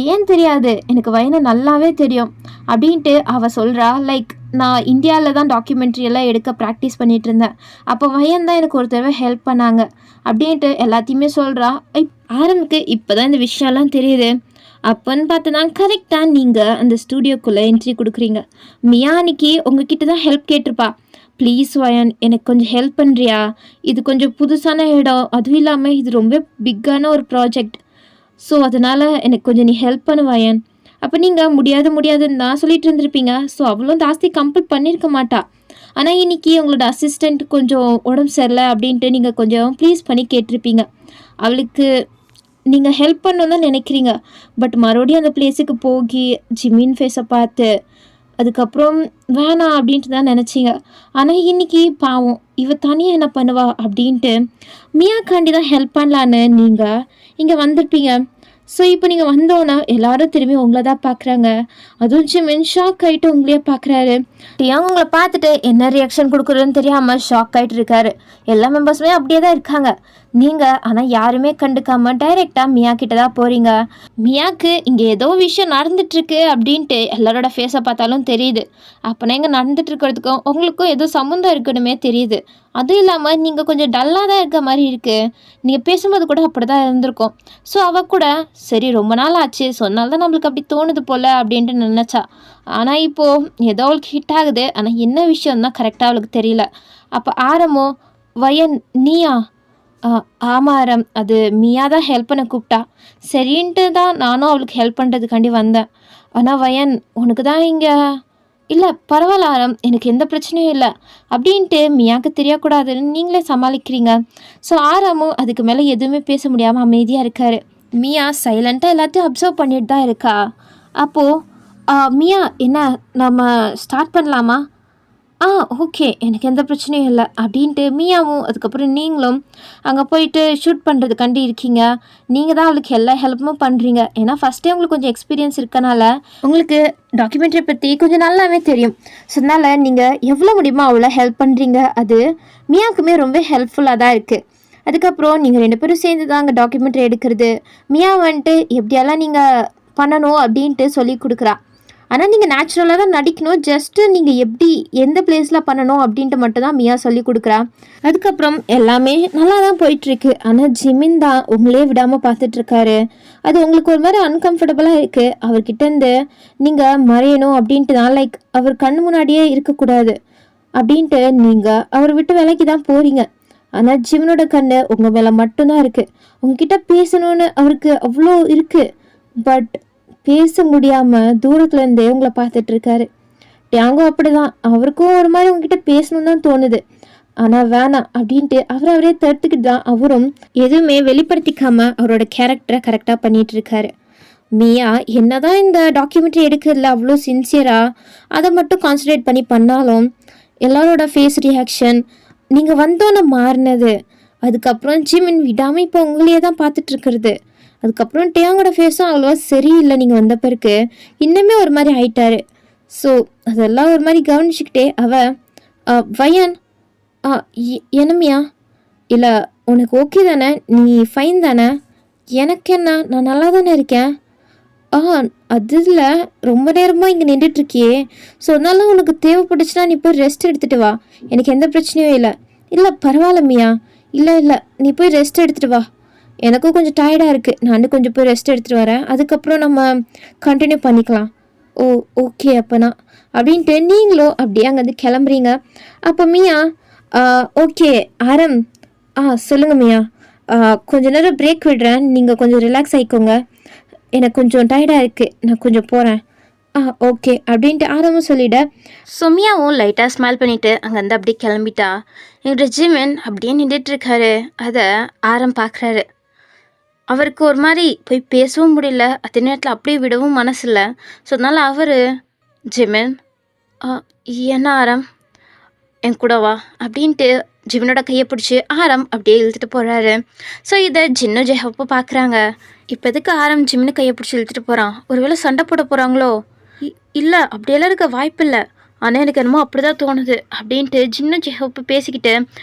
S1: ஏன் தெரியாது, எனக்கு வயனை நல்லாவே தெரியும் அப்படின்ட்டு அவள் சொல்கிறா. லைக் நான் இந்தியாவில் தான் டாக்குமெண்ட்ரி எல்லாம் எடுக்க ப்ராக்டிஸ் பண்ணிகிட்டு இருந்தேன். அப்போ வயன் தான் எனக்கு ஒரு தடவை ஹெல்ப் பண்ணாங்க அப்படின்ட்டு எல்லாத்தையுமே சொல்கிறா. ஆரம்புக்கு இப்போ தான் இந்த விஷயம்லாம் தெரியுது. அப்போன்னு பார்த்தனா கரெக்டாக நீங்கள் அந்த ஸ்டூடியோக்குள்ளே என்ட்ரி கொடுக்குறீங்க. மியா அன்னைக்கு உங்ககிட்ட தான் ஹெல்ப் கேட்டிருப்பா. ப்ளீஸ் வயன், எனக்கு கொஞ்சம் ஹெல்ப் பண்ணுறியா? இது கொஞ்சம் புதுசான இடம், அதுவும் இல்லாமல் இது ரொம்ப பிக்கான ஒரு ப்ராஜெக்ட். ஸோ அதனால் எனக்கு கொஞ்சம் நீ ஹெல்ப் பண்ணு வயன். அப்போ நீங்கள் முடியாதுன்னு தான் சொல்லிட்டு இருந்திருப்பீங்க. ஸோ அவ்வளோ ஜாஸ்தி கம்பல் பண்ணியிருக்க மாட்டா. ஆனால் இன்றைக்கி உங்களோட அசிஸ்டண்ட் கொஞ்சம் உடம்பு சரியில்லை அப்படின்ட்டு நீங்கள் கொஞ்சம் ப்ளீஸ் பண்ணி கேட்டிருப்பீங்க. அவளுக்கு நீங்கள் ஹெல்ப் பண்ணணும் தான் நினைக்கிறீங்க. பட் மறுபடியும் அந்த பிளேஸுக்கு போகி ஜிம்மின் ஃபேஸை பார்த்து அதுக்கப்புறம் வேணாம் அப்படின்ட்டு தான் நினச்சிங்க. ஆனால் இன்றைக்கி பாவம் இவ தனியாக என்ன பண்ணுவா அப்படின்ட்டு மியாக்காண்டி தான் ஹெல்ப் பண்ணலான்னு நீங்கள் இங்கே வந்திருப்பீங்க. ஸோ இப்போ நீங்கள் வந்தோன்னா எல்லாரும் திரும்பி உங்களை தான் பார்க்குறாங்க. அதுவும் ஜிமின் ஷாக் ஆகிட்டு உங்களையே பார்க்குறாரு. டியாங் உங்களை பார்த்துட்டு என்ன ரியாக்ஷன் கொடுக்குறதுன்னு தெரியாமல் ஷாக் ஆகிட்டு இருக்காரு. எல்லா மெம்பர்ஸுமே அப்படியே தான் இருக்காங்க. நீங்கள் ஆனால் யாருமே கண்டுக்காமல் டைரெக்டாக மியா கிட்ட தான் போகிறீங்க. மியாவுக்கு இங்கே ஏதோ விஷயம் நடந்துட்டுருக்கு அப்படின்ட்டு எல்லாரோட ஃபேஸை பார்த்தாலும் தெரியுது. அப்போனா இங்கே நடந்துட்டு இருக்கிறதுக்கும் உங்களுக்கும் ஏதோ சம்மந்தம் இருக்கணுமே தெரியுது. அதுவும் இல்லாமல் நீங்கள் கொஞ்சம் டல்லாக தான் இருக்க மாதிரி இருக்குது. நீங்கள் பேசும்போது கூட அப்படி தான் இருந்திருக்கும். ஸோ அவள் கூட சரி ரொம்ப நாள் ஆச்சு சொன்னால்தான் தான் நம்மளுக்கு அப்படி தோணுது போல் அப்படின்ட்டு நினச்சா. ஆனால் இப்போது ஏதோ அவளுக்கு ஹிட் ஆகுது. ஆனால் என்ன விஷயம் தான் கரெக்டாக அவளுக்கு தெரியல. அப்போ ஆரம்போ வயன் நீயா? ஆமாம் ஆரம், அது மியா தான் ஹெல்ப் பண்ண கூப்பிட்டா. சரின்ட்டு தான் நானும் அவளுக்கு ஹெல்ப் பண்ணுறதுக்காண்டி வந்தேன். ஆனால் வயன் உனக்கு தான் இங்கே இல்லை பரவாயில்ல ஆரம், எனக்கு எந்த பிரச்சனையும் இல்லை அப்படின்ட்டு மியாவுக்கு தெரியக்கூடாதுன்னு நீங்களே சமாளிக்கிறீங்க. ஸோ ஆரமும் அதுக்கு மேலே எதுவுமே பேச முடியாமல் அமைதியாக இருக்கார். மியா சைலண்ட்டாக எல்லாத்தையும் அப்சர்வ் பண்ணிட்டு தான் இருக்கா. அப்போது மியா என்ன நம்ம ஸ்டார்ட் பண்ணலாமா? ஓகே, எனக்கு எந்த பிரச்சனையும் இல்லை அப்படின்ட்டு மியாவும் அதுக்கப்புறம் நீங்களும் அங்கே போயிட்டு ஷூட் பண்ணுறதுக்காண்டி இருக்கீங்க. நீங்கள் தான் அவளுக்கு எல்லா ஹெல்ப்பும் பண்ணுறீங்க. ஏன்னா ஃபஸ்ட்டே உங்களுக்கு கொஞ்சம் எக்ஸ்பீரியன்ஸ் இருக்கனால உங்களுக்கு டாக்குமெண்ட்ரி பற்றி கொஞ்சம் நல்லாவே தெரியும். ஸோ அதனால் நீங்கள் எவ்வளோ முடியுமோ அவ்வளோ ஹெல்ப் பண்ணுறீங்க. அது மியாவுக்குமே ரொம்ப ஹெல்ப்ஃபுல்லாக தான் இருக்குது. அதுக்கப்புறம் நீங்கள் 2 பேரும் சேர்ந்து தான் அங்கே டாக்குமெண்ட்ரி எடுக்கிறது. மியா வந்துட்டு எப்படியெல்லாம் நீங்கள் பண்ணணும் அப்படின்ட்டு சொல்லி கொடுக்குறா. ஆனால் நீங்கள் நேச்சுரலாக தான் நடிக்கணும். ஜஸ்ட்டு நீங்கள் எப்படி எந்த பிளேஸில் பண்ணணும் அப்படின்ட்டு மட்டும் தான் மியா சொல்லி கொடுக்குறா. அதுக்கப்புறம் எல்லாமே நல்லா தான் போயிட்டுருக்கு. ஆனால் ஜிமின் தான் உங்களே விடாமல் பார்த்துட்ருக்காரு. அது உங்களுக்கு ஒரு மாதிரி அன்கம்ஃபர்டபுளாக இருக்குது. அவர்கிட்டேருந்து நீங்கள் மறையணும் அப்படின்ட்டு தான், லைக் அவர் கண் முன்னாடியே இருக்கக்கூடாது அப்படின்ட்டு நீங்கள் அவரை விட்டு விலைக்கு தான் போகிறீங்க. ஆனால் ஜிமினோட கண்ணு உங்கள் மேலே மட்டும்தான் இருக்குது. உங்ககிட்ட பேசணும்னு அவருக்கு அவ்வளோ இருக்குது. பட் பேச முடியாமல் தூரத்துலேருந்தே உங்களை பார்த்துட்ருக்காரு. டியாங்கும் அப்படி தான், அவருக்கும் ஒரு மாதிரி உங்ககிட்ட பேசணுன்னு தான் தோணுது. ஆனால் வேணாம் அப்படின்ட்டு அவரே தடுத்துக்கிட்டு தான் அவரும் எதுவுமே வெளிப்படுத்திக்காமல் அவரோட கேரக்டரை கரெக்டாக பண்ணிகிட்ருக்காரு. மியா என்ன தான் இந்த டாக்குமெண்ட்ரி எடுக்கிறதுல அவ்வளோ சின்சியராக அதை மட்டும் கான்சன்ட்ரேட் பண்ணி பண்ணாலும் எல்லாரோட ஃபேஸ் ரியாக்ஷன் நீங்கள் வந்தோன்னு மாறினது, அதுக்கப்புறம் ஜிமின் விடாமல் இப்போ உங்களையே தான் பார்த்துட்ருக்கிறது, அதுக்கப்புறம் டியாங்கோட ஃபேஸும் அவ்வளோவா சரியில்லை நீங்கள் வந்த பிறகு இன்னுமே ஒரு மாதிரி ஆயிட்டாரு. ஸோ அதெல்லாம் ஒரு மாதிரி கவனிச்சுக்கிட்டே வயன் என்னமியா இல்லை உனக்கு ஓகே தானே, நீ ஃபைன் தானே, எனக்கு என்ன நான் நல்லா தானே இருக்கேன். அதில் ரொம்ப நேரமாக இங்கே நின்றுட்டுருக்கியே, ஸோ அதனால உனக்கு தேவைப்பட்டுச்சுன்னா நீ போய் ரெஸ்ட் எடுத்துகிட்டு வா, எனக்கு எந்த பிரச்சனையும் இல்லை. இல்லை பரவாயில்ல மியா, இல்லை நீ போய் ரெஸ்ட் எடுத்துகிட்டு வா, எனக்கும் கொஞ்சம் டயர்டாக இருக்குது, நானும் கொஞ்சம் போய் ரெஸ்ட் எடுத்துகிட்டு வரேன், அதுக்கப்புறம் நம்ம கண்டினியூ பண்ணிக்கலாம். ஓகே அப்போனா அப்படின்ட்டு நீங்களும் அப்படியே அங்கேருந்து கிளம்புறீங்க. அப்போ மியா ஓகே ஆரம் சொல்லுங்கள் மியா, கொஞ்ச நேரம் பிரேக் விடுறேன், நீங்கள் கொஞ்சம் ரிலாக்ஸ் ஆகிக்கோங்க, எனக்கு கொஞ்சம் டயர்டாக இருக்குது, நான் கொஞ்சம் போகிறேன். ஓகே அப்படின்ட்டு ஆரம்பம் சொல்லிவிட சொமியாவும் லைட்டாக ஸ்மைல் பண்ணிவிட்டு அங்கேருந்து அப்படியே கிளம்பிட்டா. எங்களோட ஜிமின் அப்படியே நின்றுட்டுருக்காரு. அதை ஆரம் பார்க்குறாரு. அவருக்கு ஒரு மாதிரி போய் பேசவும் முடியல, அதே நேரத்தில் அப்படியே விடவும் மனசு இல்லை. ஸோ அதனால் அவர் ஜிமின் என்ன ஆரம் என் கூட வா அப்படின்ட்டு ஜிமினோட கையை பிடிச்சி ஆரம் அப்படியே இழுத்துட்டு போகிறாரு. ஸோ இதை ஜின்னு ஜெஹப்போ பார்க்குறாங்க. இப்போ எதுக்கு ஆரம் ஜிமினு கையை பிடிச்சி இழுத்துட்டு போகிறான், ஒருவேளை சண்டை போட போகிறாங்களோ? இல்லை அப்படியெல்லாம் இருக்க வாய்ப்பு இல்லை, ஆனால் எனக்கு என்னமோ அப்படி தான் தோணுது அப்படின்ட்டு ஜின்னு ஜெஹப்பு பேசிக்கிட்டு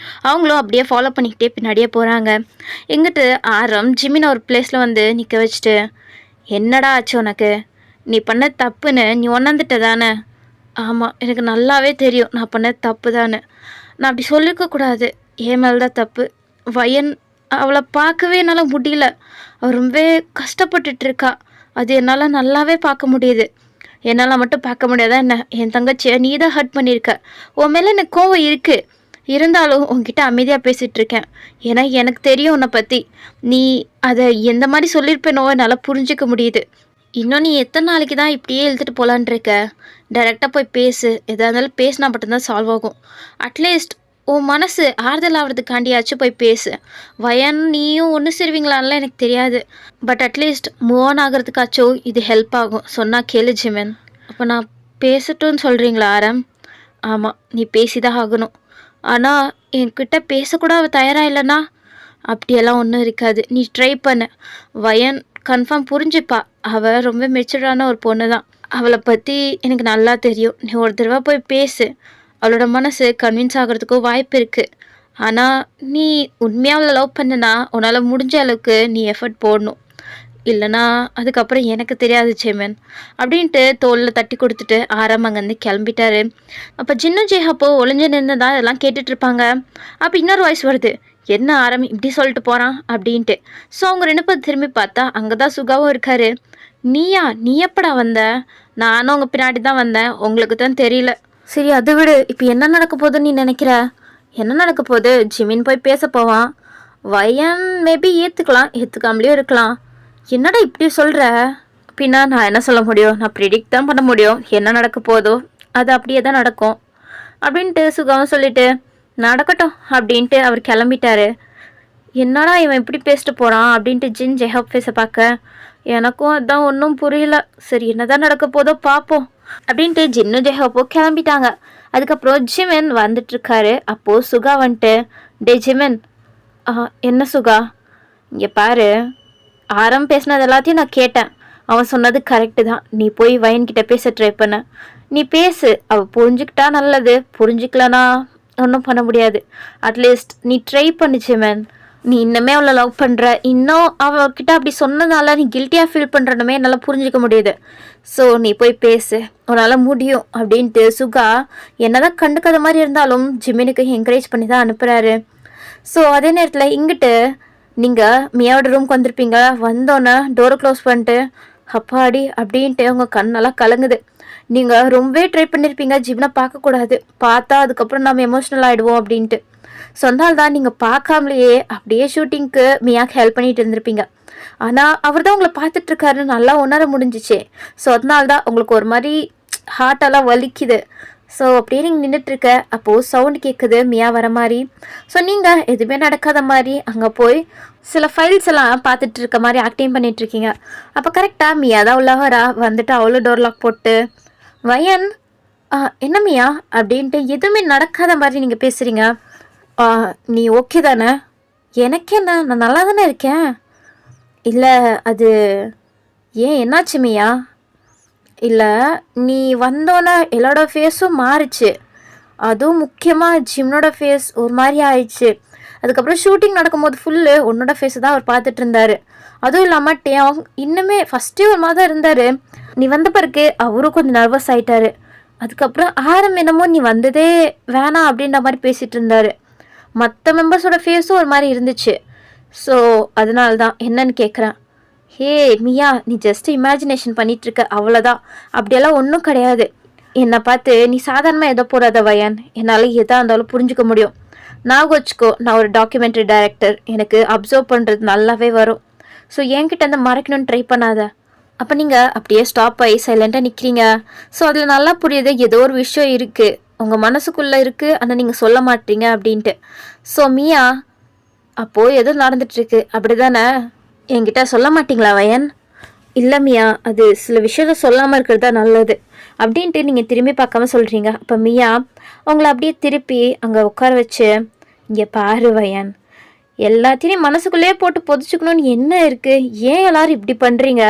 S1: அவங்களும் அப்படியே ஃபாலோ பண்ணிக்கிட்டே பின்னாடியே போகிறாங்க. எங்கிட்டு ஆரம் ஜிமினை ஒரு பிளேஸில் வந்து நிற்க வச்சுட்டு என்னடா ஆச்சு உனக்கு, நீ பண்ண தப்புன்னு நீ ஒன்னாந்துட்ட தானே, ஆமாம், எனக்கு நல்லாவே தெரியும் நான் பண்ண தப்பு தானே. நான் அப்படி சொல்லியிருக்கக்கூடாது. என் மேலே தான் தப்பு. வயன் அவளை பார்க்கவே என்னால் முடியல. அவள் ரொம்பவே கஷ்டப்பட்டுட்டு இருக்கா. அது என்னால் நல்லாவே பார்க்க முடியுது. என்னால் மட்டும் பார்க்க முடியாதா என்ன? என் தங்கச்சியை நீ தான் ஹர்ட் பண்ணியிருக்க. உன் மேலே எனக்கு கோவம் இருக்குது. இருந்தாலும் உன்கிட்ட அமைதியாக பேசிகிட்டு இருக்கேன். ஏன்னா எனக்கு தெரியும் உன்னை பற்றி. நீ அதை எந்த மாதிரி சொல்லியிருப்பேனோ என்னால் புரிஞ்சிக்க முடியுது. இன்னும் நீ எத்தனை நாளைக்கு தான் இப்படியே இழுத்துட்டு போகலான் இருக்க? டைரெக்டாக போய் பேசு. எதாக இருந்தாலும் பேசினா மட்டும்தான் சால்வ் ஆகும். அட்லீஸ்ட் உன் மனசு ஆறுதல் ஆகிறதுக்காண்டியாச்சும் போய் பேசு. வயன் நீயும் ஒன்று சேருவீங்களான்லாம் எனக்கு தெரியாது. பட் அட்லீஸ்ட் மூவ் ஆன் ஆகிறதுக்காச்சும் இது ஹெல்ப் ஆகும். சொன்னால் கேளு ஜிமின். அப்போ நான் பேசட்டும்னு சொல்கிறீங்களா ஆரம்? ஆமாம், நீ பேசி தான் ஆகணும். ஆனால் என்கிட்ட பேசக்கூட அவள் தயாராக இல்லைன்னா? அப்படியெல்லாம் ஒன்றும் இருக்காது. நீ ட்ரை பண்ண. வயன் கன்ஃபார்ம் புரிஞ்சுப்பா. அவள் ரொம்ப மெச்சூர்டான ஒரு பொண்ணு தான். அவளை பற்றி எனக்கு நல்லா தெரியும். நீ ஒரு தடவை போய் பேசு. அவளோட மனசு கன்வின்ஸ் ஆகிறதுக்கும் வாய்ப்பு இருக்குது. ஆனால் நீ உண்மையாக அவளை லவ் பண்ணனா உன்னால் முடிஞ்ச அளவுக்கு நீ எஃபர்ட் போடணும். இல்லைனா அதுக்கப்புறம் எனக்கு தெரியாது சேமன் அப்படின்ட்டு தோளில் தட்டி கொடுத்துட்டு ஆரம் அங்கேருந்து கிளம்பிட்டாரு. அப்போ ஜின்னு ஜெய்ஹப்போ ஒளிஞ்சு நின்று தான் இதெல்லாம் கேட்டுட்ருப்பாங்க. அப்போ இன்னொரு வாய்ஸ் வருது. என்ன ஆரம் இப்படி சொல்லிட்டு போகிறான் அப்படின்ட்டு. ஸோ அவங்க 2 பேர் திரும்பி பார்த்தா அங்கே தான் சுகாவும் இருக்காரு. நீ எப்படா வந்த? நானும் உங்கள் பின்னாடி தான் வந்தேன். உங்களுக்கு தான் தெரியல. சரி அதை விடு. இப்போ என்ன நடக்க போகுதுன்னு நீ நினைக்கிற? என்ன நடக்க போகுது? ஜிமின் போய் பேச போவான். வயன் மேபி ஏற்றுக்கலாம், ஏற்றுக்காமலேயும் இருக்கலாம். என்னடா இப்படி சொல்கிற? அப்படின்னா நான் என்ன சொல்ல முடியும்? நான் ப்ரிடிக்ட் தான் பண்ண முடியும். என்ன நடக்க போதோ அது அப்படியே தான் நடக்கும் அப்படின்ட்டு சுகாவும் சொல்லிட்டு நடக்கட்டும் அப்படின்ட்டு அவர் கிளம்பிட்டாரு. என்னடா இவன் இப்படி பேசிட்டு போகிறான் அப்படின்ட்டு ஜின் ஜெஹப் ஃபேஸை பார்க்க எனக்கும் அதான் ஒன்றும் புரியல. சரி என்னதான் நடக்க போதோ பார்ப்போம் அப்படின்ட்டு ஜின்னு ஜெஹப்போ கிளம்பிட்டாங்க. அதுக்கப்புறம் ஜிமின் வந்துட்டுருக்காரு. அப்போது சுகா வந்துட்டு, டே ஜிமின். என்ன சுகா? இங்கே பாரு, ஆரம் பேசினது எல்லாத்தையும் நான் கேட்டேன். அவன் சொன்னது கரெக்டு தான். நீ போய் வயன்கிட்ட பேச ட்ரை பண்ண. நீ பேசு. அவள் புரிஞ்சுக்கிட்டா நல்லது, புரிஞ்சிக்கலனா ஒன்றும் பண்ண முடியாது. அட்லீஸ்ட் நீ ட்ரை பண்ணிச்சு மேன். நீ இன்னமே அவளை லவ் பண்ணுற. இன்னும் அவகிட்ட அப்படி சொன்னதால நீ கில்ட்டியாக ஃபீல் பண்ணுறனுமே என்னால் புரிஞ்சிக்க முடியுது. ஸோ நீ போய் பேசு, உன்னால் முடியும் அப்படின்ட்டு சுகா என்னதான் கண்டுக்காத மாதிரி இருந்தாலும் ஜிமினுக்கு என்கரேஜ் பண்ணி தான் அனுப்புகிறாரு. ஸோ அதே நேரத்தில் இங்கிட்டு நீங்கள் மியாவோட ரூம்க்கு வந்திருப்பீங்க. வந்தோன்னே டோரை க்ளோஸ் பண்ணிட்டு அப்பாடி அப்படின்ட்டு உங்கள் கண்ணெல்லாம் கலங்குது. நீங்கள் ரொம்பவே ட்ரை பண்ணியிருப்பீங்க ஜிமினை பார்க்கக்கூடாது, பார்த்தா அதுக்கப்புறம் நம்ம எமோஷ்னல் ஆகிடுவோம் அப்படின்ட்டு. ஸோ அதனால தான் நீங்கள் பார்க்காமலேயே அப்படியே ஷூட்டிங்க்கு மியாக்கு ஹெல்ப் பண்ணிட்டு இருந்திருப்பீங்க. ஆனால் அவர் தான் உங்களை பார்த்துட்ருக்காருன்னு நல்லா உணர முடிஞ்சிச்சு. ஸோ அதனால தான் உங்களுக்கு ஒரு மாதிரி ஹார்ட்டெல்லாம் வலிக்குது. ஸோ அப்படியே நீங்கள் நின்றுட்டுருக்க. அப்போது சவுண்டு கேட்குது மியா வர மாதிரி. ஸோ நீங்கள் எதுவுமே நடக்காத மாதிரி அங்கே போய் சில ஃபைல்ஸ் எல்லாம் பார்த்துட்டு இருக்க மாதிரி ஆக்டிங் பண்ணிகிட்ருக்கீங்க. அப்போ கரெக்டாக மியா தான் உள்ள வரா. வந்துட்டு அவ்வளோ டோர் லாக் போட்டு, வயன் என்ன மியா அப்படின்ட்டு எதுவுமே நடக்காத மாதிரி நீங்கள் பேசுகிறீங்க. நீ ஓகே தானே? எனக்கு என்ன, நான் நல்லா தானே இருக்கேன். இல்லை அது ஏன் என்னாச்சு மியா? இல்லை நீ வந்தோன்னே எல்லாரோட ஃபேஸும் மாறிச்சு. அதுவும் முக்கியமாக ஜிம்னோட ஃபேஸ் ஒரு மாதிரி ஆயிடுச்சு. அதுக்கப்புறம் ஷூட்டிங் நடக்கும்போது ஃபுல்லு உன்னோட ஃபேஸை தான் அவர் பார்த்துட்டு இருந்தார். அதுவும் இல்லாமல் இன்னுமே ஃபஸ்ட்டே ஒரு மாதிரி தான் இருந்தார். நீ வந்த பிறகு அவரும் கொஞ்சம் நர்வஸ் ஆகிட்டாரு. அதுக்கப்புறம் ஆரம் என்னமோ நீ வந்ததே வேணாம் அப்படின்ற மாதிரி பேசிகிட்டு இருந்தார். மற்ற மெம்பர்ஸோட ஃபேஸும் ஒரு மாதிரி இருந்துச்சு. ஸோ அதனால தான் என்னன்னு கேட்குறேன். ஹே மியா, நீ ஜஸ்ட் இமேஜினேஷன் பண்ணிகிட்ருக்க, அவ்வளோதான். அப்படியெல்லாம் ஒன்றும் கிடையாது. என்னை பார்த்து நீ சாதாரணமாக எதை போடாத வயன். என்னால் எதாக இருந்தாலும் புரிஞ்சுக்க முடியும். நான் வச்சுக்கோ, நான் ஒரு டாக்குமெண்ட்ரி டைரக்டர். எனக்கு அப்சர்வ் பண்ணுறது நல்லாவே வரும். ஸோ என்கிட்ட அந்த மறைக்கணும்னு ட்ரை பண்ணாத. அப்போ நீங்கள் அப்படியே ஸ்டாப் ஆகி சைலண்ட்டாக நிற்கிறீங்க. ஸோ அதில் நல்லா புரியுது ஏதோ ஒரு விஷயம் இருக்குது உங்கள் மனசுக்குள்ளே இருக்குது, ஆனால் நீங்கள் சொல்ல மாட்டீங்க அப்படின்ட்டு. ஸோ மியா, அப்போது எதுவும் நடந்துட்டுருக்கு அப்படி தானே? என்கிட்ட சொல்ல மாட்டிங்களா வயன்? இல்லை மியா, அது சில விஷயத்த சொல்லாமல் இருக்கிறது தான் நல்லது அப்படின்ட்டு நீங்கள் திரும்பி பார்க்காம சொல்கிறீங்க. அப்போ மியா உங்களை அப்படியே திருப்பி அங்கே உட்கார வச்சு, இங்கே பாரு வயன், எல்லாத்தையும் மனசுக்குள்ளேயே போட்டு பொதிச்சுக்கணும்னு என்ன இருக்குது? ஏன் எல்லோரும் இப்படி பண்ணுறீங்க?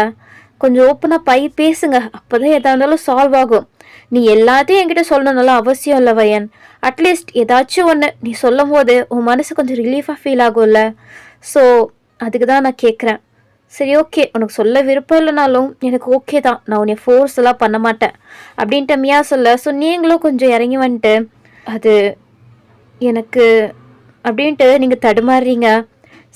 S1: கொஞ்சம் ஓப்பனாக பேசுங்க. அப்போ தான் எதாக இருந்தாலும் சால்வ் ஆகும். நீ எல்லாத்தையும் என்கிட்ட சொல்லணும்னாலும் அவசியம் இல்லை வயன். அட்லீஸ்ட் ஏதாச்சும் ஒன்று நீ சொல்லும் போது உன் மனசு கொஞ்சம் ரிலீஃபாக ஃபீல் ஆகும்ல. ஸோ அதுக்கு தான் நான் கேட்குறேன். சரி ஓகே, உனக்கு சொல்ல விருப்பம் இல்லைனாலும் எனக்கு ஓகே தான், நான் உன்னை ஃபோர்ஸ் எல்லாம் பண்ண மாட்டேன் அப்படின்ட்டு மியா சொல்ல. ஸோ நீங்களும் கொஞ்சம் இறங்கி வந்துட்டு அது எனக்கு அப்படின்ட்டு நீங்கள் தடுமாறுறீங்க.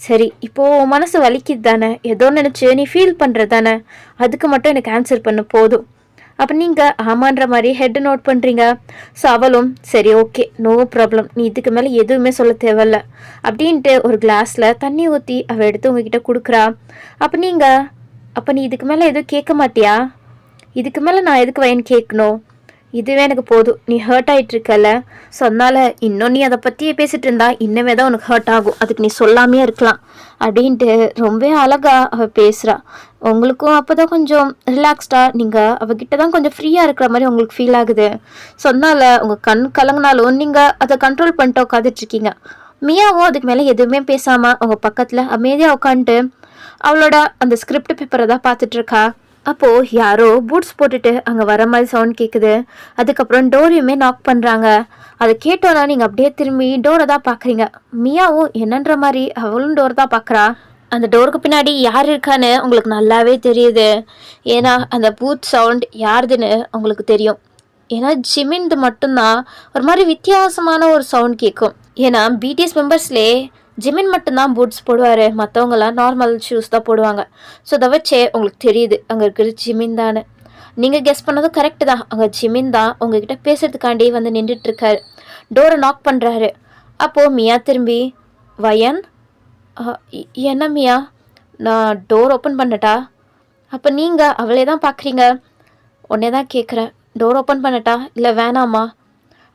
S1: சரி இப்போது உன் மனசு வலிக்குது தானே, ஏதோ நினச்சி நீ ஃபீல் பண்ணுறது தானே, அதுக்கு மட்டும் எனக்கு ஆன்சர் பண்ண போதும். அப்போ நீங்கள் ஆமான்ற மாதிரி ஹெட் நோட் பண்ணுறீங்க. ஸோ அவளும் சரி ஓகே நோ ப்ராப்ளம், நீ இதுக்கு மேலே எதுவுமே சொல்ல தேவையில்ல அப்படின்ட்டு ஒரு கிளாஸில் தண்ணி ஊற்றி அவள் எடுத்து உங்ககிட்ட கொடுக்குறா. அப்போ நீ இதுக்கு மேலே எதுவும் கேட்க மாட்டியா? இதுக்கு மேலே நான் எதுக்கு வயன் கேட்கணும், இதுவே எனக்கு போதும், நீ ஹர்ட் ஆகிட்டுருக்கல. ஸோ அதனால் இன்னும் நீ அதை பற்றியே பேசிகிட்டு இருந்தா இன்னுமே தான் உனக்கு ஹர்ட் ஆகும், அதுக்கு நீ சொல்லாமே இருக்கலாம் அப்படின்ட்டு ரொம்ப அழகாக அவள் பேசுகிறா. உங்களுக்கும் அப்போ தான் கொஞ்சம் ரிலாக்ஸ்டாக நீங்கள் அவகிட்ட தான் கொஞ்சம் ஃப்ரீயாக இருக்கிற மாதிரி உங்களுக்கு ஃபீல் ஆகுது. ஸோ அதனால் உங்கள் கண் கலங்கினாலும் நீங்கள் அதை கண்ட்ரோல் பண்ணிட்டு உட்காந்துட்ருக்கீங்க. மியாவும் அதுக்கு மேலே எதுவுமே பேசாமல் அவங்க பக்கத்தில் அமைதியாக உட்காந்துட்டு அவளோட அந்த ஸ்கிரிப்ட் பேப்பரை தான் பார்த்துட்ருக்கா. அப்போது யாரோ பூட்ஸ் போட்டுட்டு அங்கே வர மாதிரி சவுண்ட் கேட்குது. அதுக்கப்புறம் டோரையுமே நாக் பண்ணுறாங்க. அதை கேட்டோன்னா நீங்கள் அப்படியே திரும்பி டோரை தான் பார்க்குறீங்க. மியாவும் என்னன்ற மாதிரி அவளும் டோர் தான் பார்க்குறா. அந்த டோருக்கு பின்னாடி யார் இருக்கான்னு உங்களுக்கு நல்லாவே தெரியுது. ஏன்னா அந்த பூத் சவுண்ட் யாருதுன்னு உங்களுக்கு தெரியும். ஏன்னா ஜிமின்து மட்டும்தான் ஒரு மாதிரி வித்தியாசமான ஒரு சவுண்ட் கேட்கும். ஏன்னா பிடிஎஸ் மெம்பர்ஸ்லேயே ஜிமின் மட்டும்தான் பூட்ஸ் போடுவார், மற்றவங்களாம் நார்மல் ஷூஸ் தான் போடுவாங்க. ஸோ அதை வச்சே உங்களுக்கு தெரியுது அங்கே இருக்கிறது ஜிமின் தானே. நீங்கள் கெஸ் பண்ணதும் கரெக்டு தான், அங்கே ஜிமின் தான் உங்ககிட்ட பேசுறதுக்காண்டி வந்து நின்றுட்டுருக்காரு. டோரை நாக் பண்ணுறாரு. அப்போது மியா திரும்பி வயன் என்ன மியா, நான் டோர் ஓப்பன் பண்ணட்டா? அப்போ நீங்கள் அவளே தான் பார்க்குறீங்க. உடனே தான் கேட்குறேன், டோர் ஓப்பன் பண்ணட்டா இல்லை வேணாமா?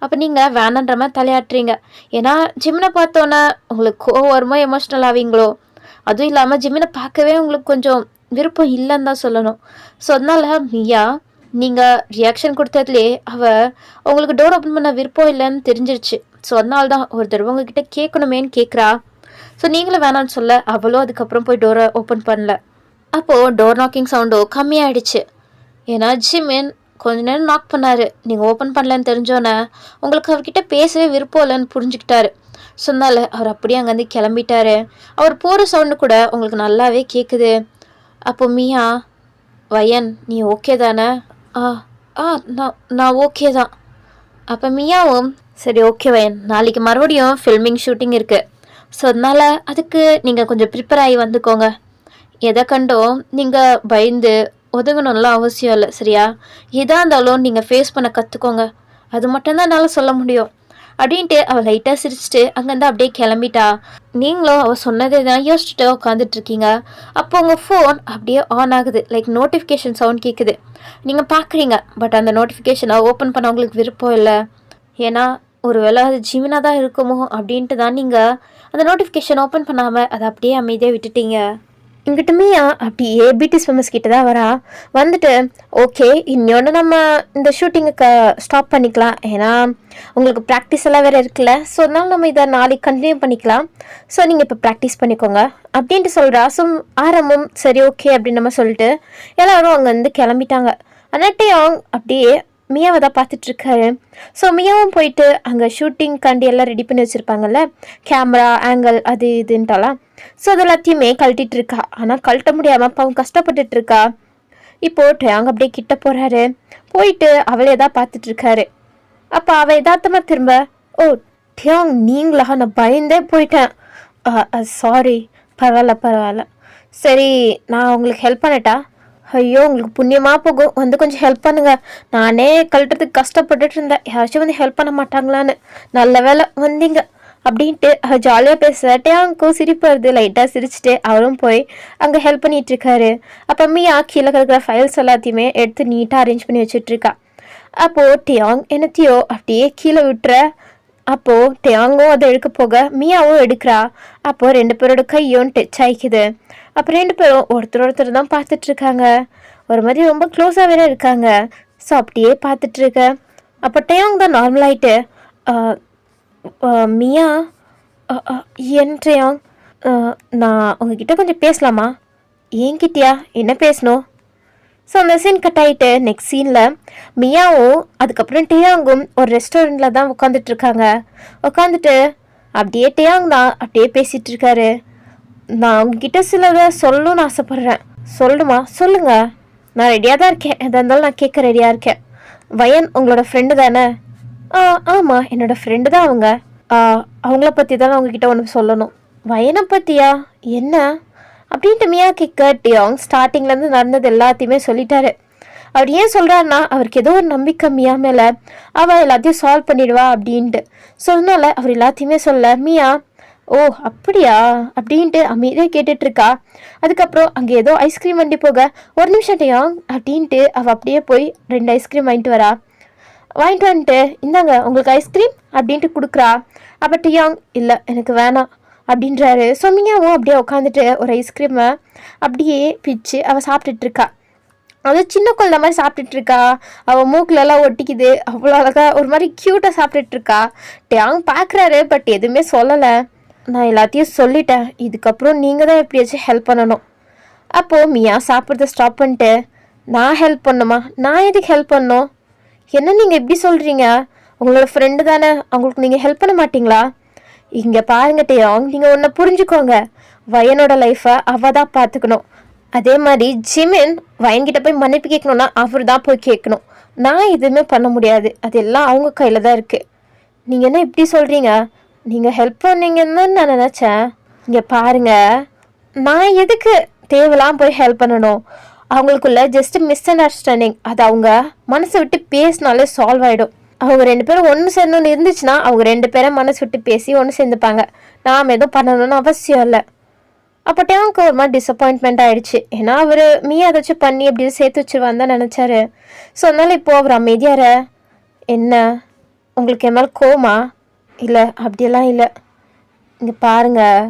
S1: அப்போ நீங்கள் வேணான்ற மாதிரி தலையாட்டுறீங்க. ஏன்னா ஜிம்மினை பார்த்தோன்னே உங்களுக்கு கோவம் வருமோ, எமோஷ்னல் ஆவீங்களோ. அதுவும் இல்லாமல் ஜிம்மினை பார்க்கவே உங்களுக்கு கொஞ்சம் விருப்பம் இல்லைன்னு தான் சொல்லணும். ஸோ அதனால் மியா நீங்கள் ரியாக்ஷன் கொடுத்ததுலே அவள் உங்களுக்கு டோர் ஓப்பன் பண்ண விருப்பம் இல்லைன்னு தெரிஞ்சிருச்சு. ஸோ அதனால தான் ஒரு தடவை உங்ககிட்ட கேட்கணுமேன்னு கேட்குறா. ஸோ நீங்களும் வேணான்னு சொல்ல அவளும் அதுக்கப்புறம் போய் டோரை ஓப்பன் பண்ணல. அப்போது டோர் நாக்கிங் சவுண்டும் கம்மியாயிடுச்சு. ஏன்னா ஜிமின் கொஞ்ச நேரம் நாக் பண்ணார். நீங்கள் ஓப்பன் பண்ணலன்னு தெரிஞ்சோன்னே உங்களுக்கு அவர்கிட்ட பேசவே விருப்பம் இல்லைன்னு புரிஞ்சுக்கிட்டாரு. சொன்னால அவர் அப்படியே அங்கேருந்து கிளம்பிட்டாரு. அவர் போகிற சவுண்டு கூட உங்களுக்கு நல்லாவே கேட்குது. அப்போ மியா வயன் நீ ஓகே தானே? ஆ ஆ நான் ஓகே தான். அப்போ மியாவும் சரி ஓகே வயன், நாளைக்கு மறுபடியும் ஃபில்மிங் ஷூட்டிங் இருக்குது. ஸோ அதனால் அதுக்கு நீங்கள் கொஞ்சம் ப்ரிப்பேர் ஆகி வந்துக்கோங்க. எதை கண்டும் நீங்கள் பயந்து ஒதுங்கணும்லாம் அவசியம் இல்லை, சரியா? எதாக இருந்தாலும் நீங்கள் ஃபேஸ் பண்ண கற்றுக்கோங்க, அது மட்டும்தான் என்னால் சொல்ல முடியும் அப்படின்ட்டு அவள் லைட்டாக சிரிச்சிட்டு அங்கேருந்து அப்படியே கிளம்பிட்டா. நீங்களும் அவள் சொன்னதே தான் யோசிச்சுட்டு உட்காந்துட்ருக்கீங்க. அப்போ உங்கள் ஃபோன் அப்படியே ஆன் ஆகுது, லைக் நோட்டிஃபிகேஷன் சவுண்ட் கேட்குது. நீங்கள் பார்க்குறீங்க, பட் அந்த நோட்டிஃபிகேஷனை ஓப்பன் பண்ண உங்களுக்கு விருப்பம் இல்லை. ஏன்னா ஒரு வேளை அது ஜிமினா தான் இருக்குமோ அப்படின்ட்டு தான் நீங்கள் அந்த நோட்டிஃபிகேஷன் ஓப்பன் பண்ணாமல் அதை அப்படியே அமைதியாக விட்டுட்டீங்க. இங்கிட்டுமே அப்படியே பிடிஎஸ் ஃபேமஸ் கிட்ட தான் வரா. வந்துட்டு ஓகே இன்னொன்று நம்ம இந்த ஷூட்டிங்குக்கு ஸ்டாப் பண்ணிக்கலாம், ஏன்னா உங்களுக்கு ப்ராக்டிஸ் எல்லாம் வேறு இருக்குல்ல. ஸோ அதனால நம்ம இதை நாளைக்கு கண்டினியூ பண்ணிக்கலாம். ஸோ நீங்கள் இப்போ ப்ராக்டிஸ் பண்ணிக்கோங்க அப்படின்ட்டு சொல்கிறா. ஸோ ஆரம்பம் சரி ஓகே அப்படின்னு நம்ம சொல்லிட்டு எல்லோரும் அங்கேருந்து கிளம்பிட்டாங்க. அன்னட்டையும் அப்படியே மியாவை தான் பார்த்துட்ருக்காரு. ஸோ மியாவும் போயிட்டு அங்கே ஷூட்டிங்காண்டி எல்லாம் ரெடி பண்ணி வச்சுருப்பாங்கல்ல, கேமரா ஆங்கிள் அது இதுன்ட்டெல்லாம். ஸோ அது எல்லாத்தையுமே கழட்டிட்டு இருக்கா. ஆனால் கழட்ட முடியாமல் பாவம் கஷ்டப்பட்டுட்டு இருக்கா. இப்போது டயாங் அப்படியே கிட்ட போகிறாரு. போயிட்டு அவளே தான் பார்த்துட்ருக்காரு. அப்போ அவள் யதார்த்தமாக திரும்ப ஓ டயாங் நீங்களா, நான் பயந்தே போயிட்டேன். சாரி. பரவாயில்ல. சரி நான் உங்களுக்கு ஹெல்ப் பண்ணட்டா? ஐயோ உங்களுக்கு புண்ணியமாக போகும், வந்து கொஞ்சம் ஹெல்ப் பண்ணுங்கள். நானே கழட்டுறதுக்கு கஷ்டப்பட்டுட்டு இருந்தேன், யாராச்சும் வந்து ஹெல்ப் பண்ண மாட்டாங்களான்னு. நல்ல வேலை வந்தீங்க அப்படின்ட்டு ஜாலியாக பேசுகிறட்டே அவனுக்கும் சிரிப்பு வருது. லைட்டாக சிரிச்சுட்டு அவரும் போய் அங்கே ஹெல்ப் பண்ணிகிட்ருக்காரு. அப்போ மியா கீழே இருக்கிற ஃபைல்ஸ் எல்லாத்தையுமே எடுத்து நீட்டாக அரேஞ்ச் பண்ணி வச்சுட்ருக்கா. அப்போது டியாங் என்னத்தையோ அப்படியே கீழே விட்டுற. அப்போது டியாங்கும் அதை எடுக்க போக மியாவும் எடுக்கிறா. அப்போது 2 பேரோட கையும் டச் ஆகிக்குது. அப்போ 2 பேரும் ஒருத்தர் தான் பார்த்துட்ருக்காங்க. ஒரு மாதிரி ரொம்ப க்ளோஸாக வேற இருக்காங்க. ஸோ அப்படியே பார்த்துட்ருக்க. அப்போ டயாங் தான் நார்மலாகிட்டு மியா என் டயாங் நான் உங்ககிட்ட கொஞ்சம் பேசலாமா? என்கிட்டயா? என்ன பேசணும்? ஸோ அந்த சீன் கட் ஆகிட்டு நெக்ஸ்ட் சீனில் மியாவும் அதுக்கப்புறம் டயாங்கும் ஒரு ரெஸ்டாரண்ட்டில் தான் உட்காந்துட்ருக்காங்க. உட்காந்துட்டு அப்படியே டயாங் தான் அப்படியே பேசிகிட்ருக்காரு. நான் உங்ககிட்ட சிலதை சொல்லணும்னு ஆசைப்பட்றேன். சொல்லணுமா? சொல்லுங்க. நான் ரெடியாக தான் இருக்கேன். எதாக இருந்தாலும் நான் கேட்க ரெடியாக இருக்கேன். வயன் உங்களோட ஃப்ரெண்டு தானே? ஆமாம், என்னோடய ஃப்ரெண்டு தான் அவங்க. அவங்கள பற்றி தான் உங்ககிட்ட ஒன்று சொல்லணும். வயனை பற்றியா? என்ன அப்படின்ட்டு மியா கேட்க டியாங் ஸ்டார்டிங்லேருந்து நடந்தது எல்லாத்தையுமே சொல்லிட்டாரு. அவர் ஏன் சொல்கிறாருன்னா அவருக்கு ஏதோ ஒரு நம்பிக்கை மியா மேலே, அவள் எல்லாத்தையும் சால்வ் பண்ணிடுவா அப்படின்ட்டு. ஸோ அதனால அவர் எல்லாத்தையுமே சொல்ல மியா ஓ அப்படியா அப்படின்ட்டு அமைதியாக கேட்டுட்ருக்கா. அதுக்கப்புறம் அங்கே ஏதோ ஐஸ்கிரீம் வண்டி போக ஒரு நிமிஷம் டியாங் அப்படின்ட்டு அவள் அப்படியே போய் 2 ஐஸ்கிரீம் வாங்கிட்டு வரா. வாங்கிட்டு வந்துட்டு இந்தாங்க உங்களுக்கு ஐஸ்கிரீம் அப்படின்ட்டு கொடுக்குறா. அப்போ டியாங் இல்லை எனக்கு வேணாம் அப்படின்றாரு. ஸோ மியாவும் அப்படியே உட்காந்துட்டு ஒரு ஐஸ்கிரீமை அப்படியே பிச்சு அவள் சாப்பிட்டுட்ருக்கா. அது சின்ன குழந்தை மாதிரி சாப்பிட்டுட்ருக்கா. அவள் மூக்கிலெல்லாம் ஒட்டிக்குது. அவ்வளோ அழகாக ஒரு மாதிரி க்யூட்டாக சாப்பிட்டுட்ருக்கா. டியாங் பார்க்குறாரு, பட் எதுவுமே சொல்லலை. நான் எல்லாத்தையும் சொல்லிட்டேன், இதுக்கப்புறம் நீங்கள் தான் எப்படியாச்சும் ஹெல்ப் பண்ணணும். அப்போது மியா சாப்பிட்றத ஸ்டாப் பண்ணிட்டு நான் ஹெல்ப் பண்ணுமா? நான் எதுக்கு ஹெல்ப் பண்ணணும்? என்ன நீங்கள் எப்படி சொல்கிறீங்க? உங்களோட ஃப்ரெண்டு தானே, அவங்களுக்கு நீங்கள் ஹெல்ப் பண்ண மாட்டிங்களா? இங்கே பாருங்க டியாங், நீங்கள் ஒன்று புரிஞ்சுக்கோங்க. வயனோட லைஃப்பை அவள் தான் பார்த்துக்கணும். அதே மாதிரி ஜிமின் வயன்கிட்ட போய் மன்னிப்பு கேட்கணுன்னா அவர் தான் போய் கேட்கணும். நான் எதுவுமே பண்ண முடியாது. அது எல்லாம் அவங்க கையில் தான் இருக்குது. நீங்கள் என்ன இப்படி சொல்கிறீங்க? நீங்கள் ஹெல்ப் பண்ணீங்கன்னு தான் நான் நினச்சேன். இங்கே பாருங்கள், நான் எதுக்கு தேவைலாம் போய் ஹெல்ப் பண்ணணும்? அவங்களுக்குள்ள ஜஸ்ட் மிஸ் அண்டர்ஸ்டாண்டிங், அது அவங்க மனசை விட்டு பேசினாலே சால்வ் ஆகிடும். அவங்க 2 பேரும் ஒன்று சேர்ந்தோன்னு இருந்துச்சுன்னா அவங்க 2 பேரும் மனசு விட்டு பேசி ஒன்று சேர்ந்துப்பாங்க. நாம் எதுவும் பண்ணணும்னு அவசியம் இல்லை. அப்போ டேங்க்கு ஒரு மாதிரி டிசப்பாயின்ட்மெண்ட் ஆகிடுச்சு. ஏன்னா அவர் மியா ஏதாச்சும் பண்ணி அப்படி சேர்த்து வச்சுருவான்னு தான் நினச்சாரு. ஸோ அதனால் இப்போது அவர் அமைதியார, என்ன உங்களுக்கு என் மேலே கோமா? இல்லை அப்படியெல்லாம் இல்லை. இங்கே பாருங்கள்,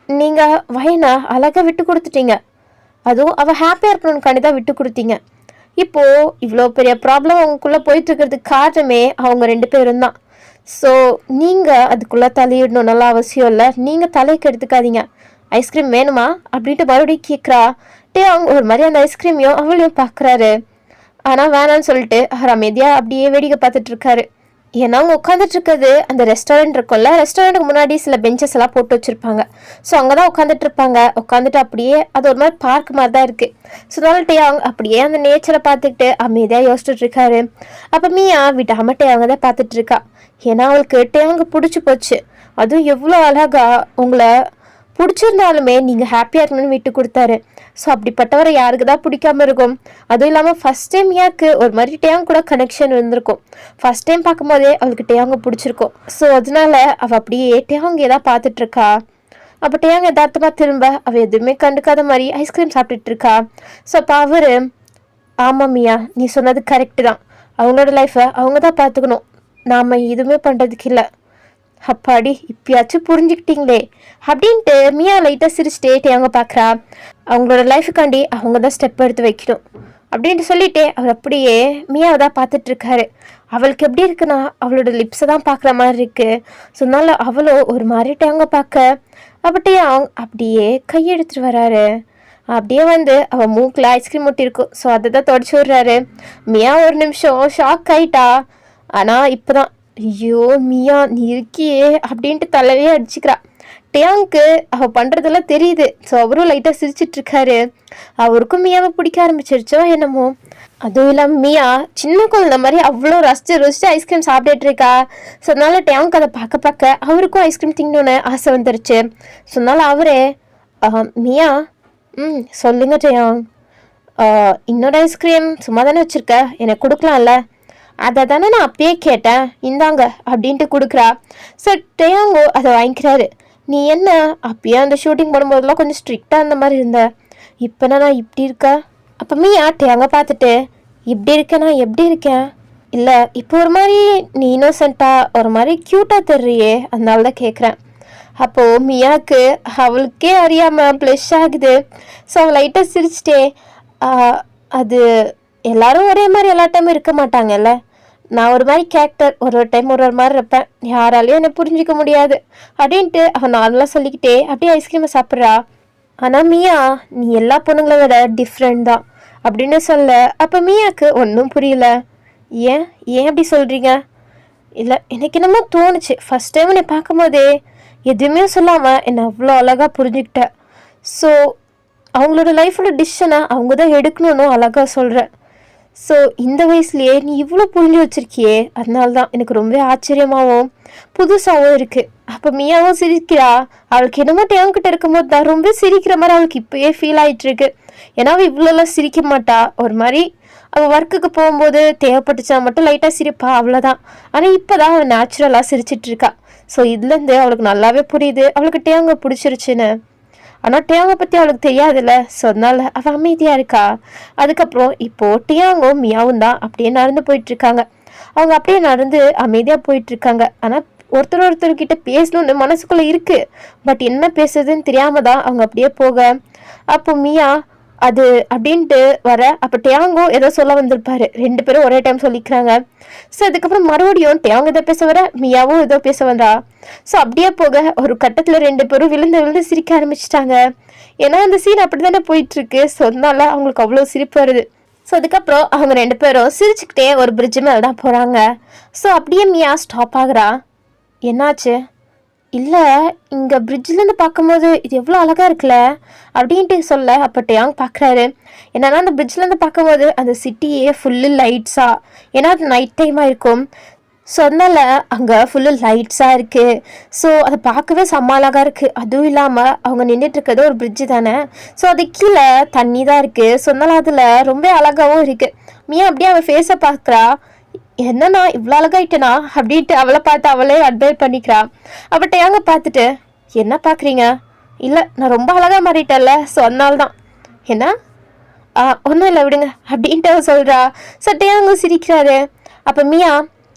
S1: நீங்கள் வயனை அழகாக விட்டு கொடுத்துட்டீங்க. அதுவும் அவள் ஹாப்பியாக இருக்கணும்னு தான் விட்டு கொடுத்தீங்க. இப்போது இவ்வளோ பெரிய ப்ராப்ளம் அவங்களுக்குள்ளே போயிட்டுருக்கிறதுக்கு காரணமே அவங்க 2 பேரும் தான். ஸோ நீங்கள் அதுக்குள்ளே தலையிடணும் நல்லா அவசியம் இல்லை. நீங்கள் தலைக்கு எடுத்துக்காதீங்க. ஐஸ்கிரீம் வேணுமா அப்படின்ட்டு மறுபடியும் கேட்குறா. அவங்க ஒரு மாதிரி அந்த ஐஸ்கிரீமையும் அவளையும் பார்க்குறாரு. ஆனால் வேணான்னு சொல்லிட்டு அவர் அமைதியாக அப்படியே வேடிக்கை பார்த்துட்ருக்காரு. ஏன்னா அவங்க உட்காந்துட்ருக்கிறது அந்த ரெஸ்டாரண்ட் இருக்கும்ல, ரெஸ்டாரண்ட்டுக்கு முன்னாடி சில பெஞ்சஸ் எல்லாம் போட்டு வச்சுருப்பாங்க. ஸோ அங்கே தான் உட்காந்துட்ருப்பாங்க. உட்காந்துட்டு அப்படியே அது ஒரு மாதிரி பார்க் மாதிரி தான் இருக்குது. ஸோ அதனால அவங்க அப்படியே அந்த நேச்சரை பார்த்துக்கிட்டு அமைதியாக யோசிச்சுட்ருக்காரு. அப்போ மியா விடாம அவங்க தான் பார்த்துட்ருக்கா. ஏன்னா அவளுக்கு டேங்க பிடிச்சி போச்சு. அதுவும் எவ்வளோ அழகாக உங்களை பிடிச்சிருந்தாலுமே நீங்கள் ஹாப்பியாக இருக்கணும்னு விட்டு கொடுத்தாரு. ஸோ அப்படிப்பட்டவரை யாருக்கு தான் பிடிக்காம இருக்கும்? அதுவும் இல்லாமல் ஃபஸ்ட் டைம் யாருக்கு ஒரு மாதிரி டேங் கூட கனெக்ஷன் இருந்திருக்கும். ஃபஸ்ட் டைம் பார்க்கும்போதே அவளுக்கு டேங்க பிடிச்சிருக்கும். ஸோ அதனால அவள் அப்படியே டேங்க ஏதாவது பார்த்துட்ருக்கா. அப்போ டேங்க யதார்த்தமாக திரும்ப அவள் எதுவுமே கண்டுக்காத மாதிரி ஐஸ்கிரீம் சாப்பிட்டுட்ருக்கா. ஸோ அப்போ அவர், ஆமாம் மியா, நீ சொன்னது கரெக்டு தான். அவங்களோட லைஃப்பை அவங்க தான் பார்த்துக்கணும். நாம் எதுவுமே பண்ணுறதுக்கு இல்லை. அப்பாடி, இப்பயாச்சும் புரிஞ்சுக்கிட்டீங்களே அப்படின்ட்டு மியா லைட்டாக சிரிச்சிட்டே டேங்க பார்க்குறா. அவங்களோட லைஃபுக்காண்டி அவங்க தான் ஸ்டெப் எடுத்து வைக்கணும் அப்படின்ட்டு சொல்லிட்டு அவர் அப்படியே மியாவை தான் பார்த்துட்ருக்காரு. அவளுக்கு எப்படி இருக்குன்னா அவளோட லிப்ஸை தான் பார்க்குற மாதிரி இருக்குது. ஸோ அதனால அவளும் ஒரு மாதிரி டேங்க பார்க்க அப்படியே அப்படியே கையெடுத்துட்டு வராரு. அப்படியே வந்து அவள் மூக்கில் ஐஸ்கிரீம் ஒட்டியிருக்கும். ஸோ அதை தான் தொடச்சி விட்றாரு. மியா ஒரு நிமிஷம் ஷாக் ஆகிட்டா. ஆனால் இப்போ தான், ஐயோ மியா நீ இருக்கியே அப்படின்ட்டு தலைவே அடிச்சுக்கிறா. டேங்க்கு அவள் பண்ணுறதெல்லாம் தெரியுது. ஸோ அவரும் லைட்டாக சிரிச்சிட்ருக்காரு. அவருக்கும் மியாவை பிடிக்க ஆரம்பிச்சிருச்சோ என்னமோ. அதுவும் இல்லாமல் மியா சின்ன குழந்தை மாதிரி அவ்வளோ ரசிச்சு ஐஸ்கிரீம் சாப்பிட்டுட்ருக்கா. ஸோ அதனால டேங்க் அதை பார்க்க அவருக்கும் ஐஸ்கிரீம் திங்கணுன்னு ஆசை வந்துருச்சு. ஸோ அதனால அவரே, மியா சொல்லுங்க டேயாங், இன்னொரு ஐஸ்கிரீம் சும்மா தானே வச்சுருக்க, எனக்கு கொடுக்கலாம்ல? அதை தானே நான் அப்பயே கேட்டேன், இந்தாங்க அப்படின்ட்டு கொடுக்குறா. ஸோ டேயாங்கோ அதை வாங்கிக்கிறாரு. நீ என்ன அப்பயே அந்த ஷூட்டிங் பண்ணும்போதெல்லாம் கொஞ்சம் ஸ்ட்ரிக்டாக அந்த மாதிரி இருந்த, இப்போனா நான் இப்படி இருக்கா? அப்போ மியா டேங்க பார்த்துட்டு, இப்படி இருக்கேன் நான் எப்படி இருக்கேன்? இல்லை இப்போ ஒரு மாதிரி நீ இன்னோசென்ட்டாக ஒரு மாதிரி க்யூட்டாக தெரிறியே, அதனால தான் கேட்குறேன். அப்போது மியாவுக்கு அவளுக்கே அறியாமல் ப்ளஷ் ஆகுது. ஸோ அவள் லைட்டாக சிரிச்சிட்டே, அது எல்லோரும் ஒரே மாதிரி எல்லா டைமும் இருக்க மாட்டாங்கல்ல, நான் ஒரு மாதிரி கேரக்டர் ஒரு டைம் ஒரு மாதிரி இருப்பேன், யாராலையும் என்னை புரிஞ்சிக்க முடியாது அப்படின்ட்டு அவன் நார்மலாக சொல்லிக்கிட்டே அப்படியே ஐஸ்கிரீமை சாப்பிட்றா. ஆனால் மியா நீ எல்லா பொண்ணுங்களை விட டிஃப்ரெண்ட் தான் அப்படின்னு சொல்ல. அப்போ மியாவுக்கு ஒன்றும் புரியல. ஏன் அப்படி சொல்கிறீங்க? இல்லை எனக்கு என்னமோ தோணுச்சு, ஃபஸ்ட் டைம் என்னை பார்க்கும்போதே எதுவுமே சொல்லாமல் என்னை அவ்வளோ அழகாக புரிஞ்சுக்கிட்டேன். ஸோ அவங்களோட லைஃபோட டிசிஷனை அவங்க தான் எடுக்கணும்னு அழகாக சொல்கிறேன். ஸோ இந்த வயசுலேயே நீ இவ்வளோ புரிஞ்சு வச்சுருக்கியே, அதனால தான் எனக்கு ரொம்ப ஆச்சரியமாகவும் புதுசாகவும் இருக்குது. அப்போ மியாவும் சிரிக்கிறா. அவளுக்கு என்னமோ டேங்கிட்ட இருக்கும்போது தான் ரொம்ப சிரிக்கிற மாதிரி அவளுக்கு இப்போயே ஃபீல் ஆகிட்டுருக்கு. ஏன்னா அவள் இவ்வளோலாம் சிரிக்க மாட்டா. ஒரு மாதிரி அவள் ஒர்க்குக்கு போகும்போது தேவைப்பட்டுச்சா மட்டும் லைட்டாக சிரிப்பா, அவ்வளோதான். ஆனால் இப்போ தான் அவள் நேச்சுரலாக சிரிச்சிட்ருக்கா. ஸோ இதுலேருந்து அவளுக்கு நல்லாவே புரியுது அவளுக்கு டேங்க பிடிச்சிருச்சுன்னு. ஆனால் டேங்கை பற்றி அவளுக்கு தெரியாதுல்ல. ஸோ அதனால அவள் அமைதியாக இருக்கா. அதுக்கப்புறம் இப்போது டியாங்கும் மியாவும் தான் அப்படியே நடந்து போயிட்டுருக்காங்க. அவங்க அப்படியே நடந்து அமைதியாக போயிட்டுருக்காங்க. ஆனால் ஒருத்தர்கிட்ட பேசணுன்னு மனசுக்குள்ளே இருக்குது. பட் என்ன பேசுறதுன்னு தெரியாம தான் அவங்க அப்படியே போக, அப்போ மியா அது அப்படின்ட்டு வர, அப்போ டேங்கோ ஏதோ சொல்ல வந்திருப்பாரு. 2 பேரும் ஒரே டைம் சொல்லிக்கிறாங்க. ஸோ அதுக்கப்புறம் மறுபடியும் டேங்கோ ஏதோ பேச வர, மியாவும் ஏதோ பேச வந்தா. ஸோ அப்படியே போக ஒரு கட்டத்தில் 2 பேரும் விழுந்து சிரிக்க ஆரம்பிச்சிட்டாங்க. ஏன்னா அந்த சீன் அப்படி தானே போயிட்டுருக்கு. ஸோ அதனால அவங்களுக்கு அவ்வளோ சிரிப்பு வருது. ஸோ அதுக்கப்புறம் அவங்க 2 பேரும் சிரிச்சுக்கிட்டே ஒரு பிரிட்ஜ் மேலே தான் போகிறாங்க. ஸோ அப்படியே மியா ஸ்டாப் ஆகுறா. என்னாச்சு? இல்லை, இங்கே பிரிட்ஜிலேருந்து பார்க்கும்போது இது எவ்வளோ அழகாக இருக்குல்ல அப்படின்ட்டு சொல்ல, அப்போ டேங் பார்க்குறாரு. என்னன்னா அந்த பிரிட்ஜிலேருந்து பார்க்கும்போது அந்த சிட்டியே ஃபுல்லு லைட்ஸாக, ஏன்னா அது நைட் டைமாக இருக்கும். ஸோ அதனால் அங்கே ஃபுல்லு லைட்ஸாக இருக்குது. ஸோ அதை பார்க்கவே செம்ம அழகாக இருக்குது. அதுவும் இல்லாமல் அவங்க நின்றுட்டுருக்கிறது ஒரு பிரிட்ஜு தானே. ஸோ அது கீழே தண்ணி தான் இருக்குது. ஸோ அதனால் அதில் ரொம்ப அழகாகவும் இருக்குது. மியா அப்படியே அவள் ஃபேஸை பார்க்குறா. என்னன்னா இவ்வளோ அழகாயிட்டனா அப்படின்ட்டு அவளை பார்த்து அவளே அட்மைர் பண்ணிக்கிறா. அப்போ டேங்க பார்த்துட்டு, என்ன பார்க்குறீங்க? இல்லை, நான் ரொம்ப அழகாக மாறிட்டேன்ல, ஸோ அதனால தான். என்ன? ஒன்றும் இல்லை விடுங்க அப்படின்ட்டு அவள் சொல்கிறா. ஸோ டேங்க சிரிக்கிறாரு. அப்போ மியா,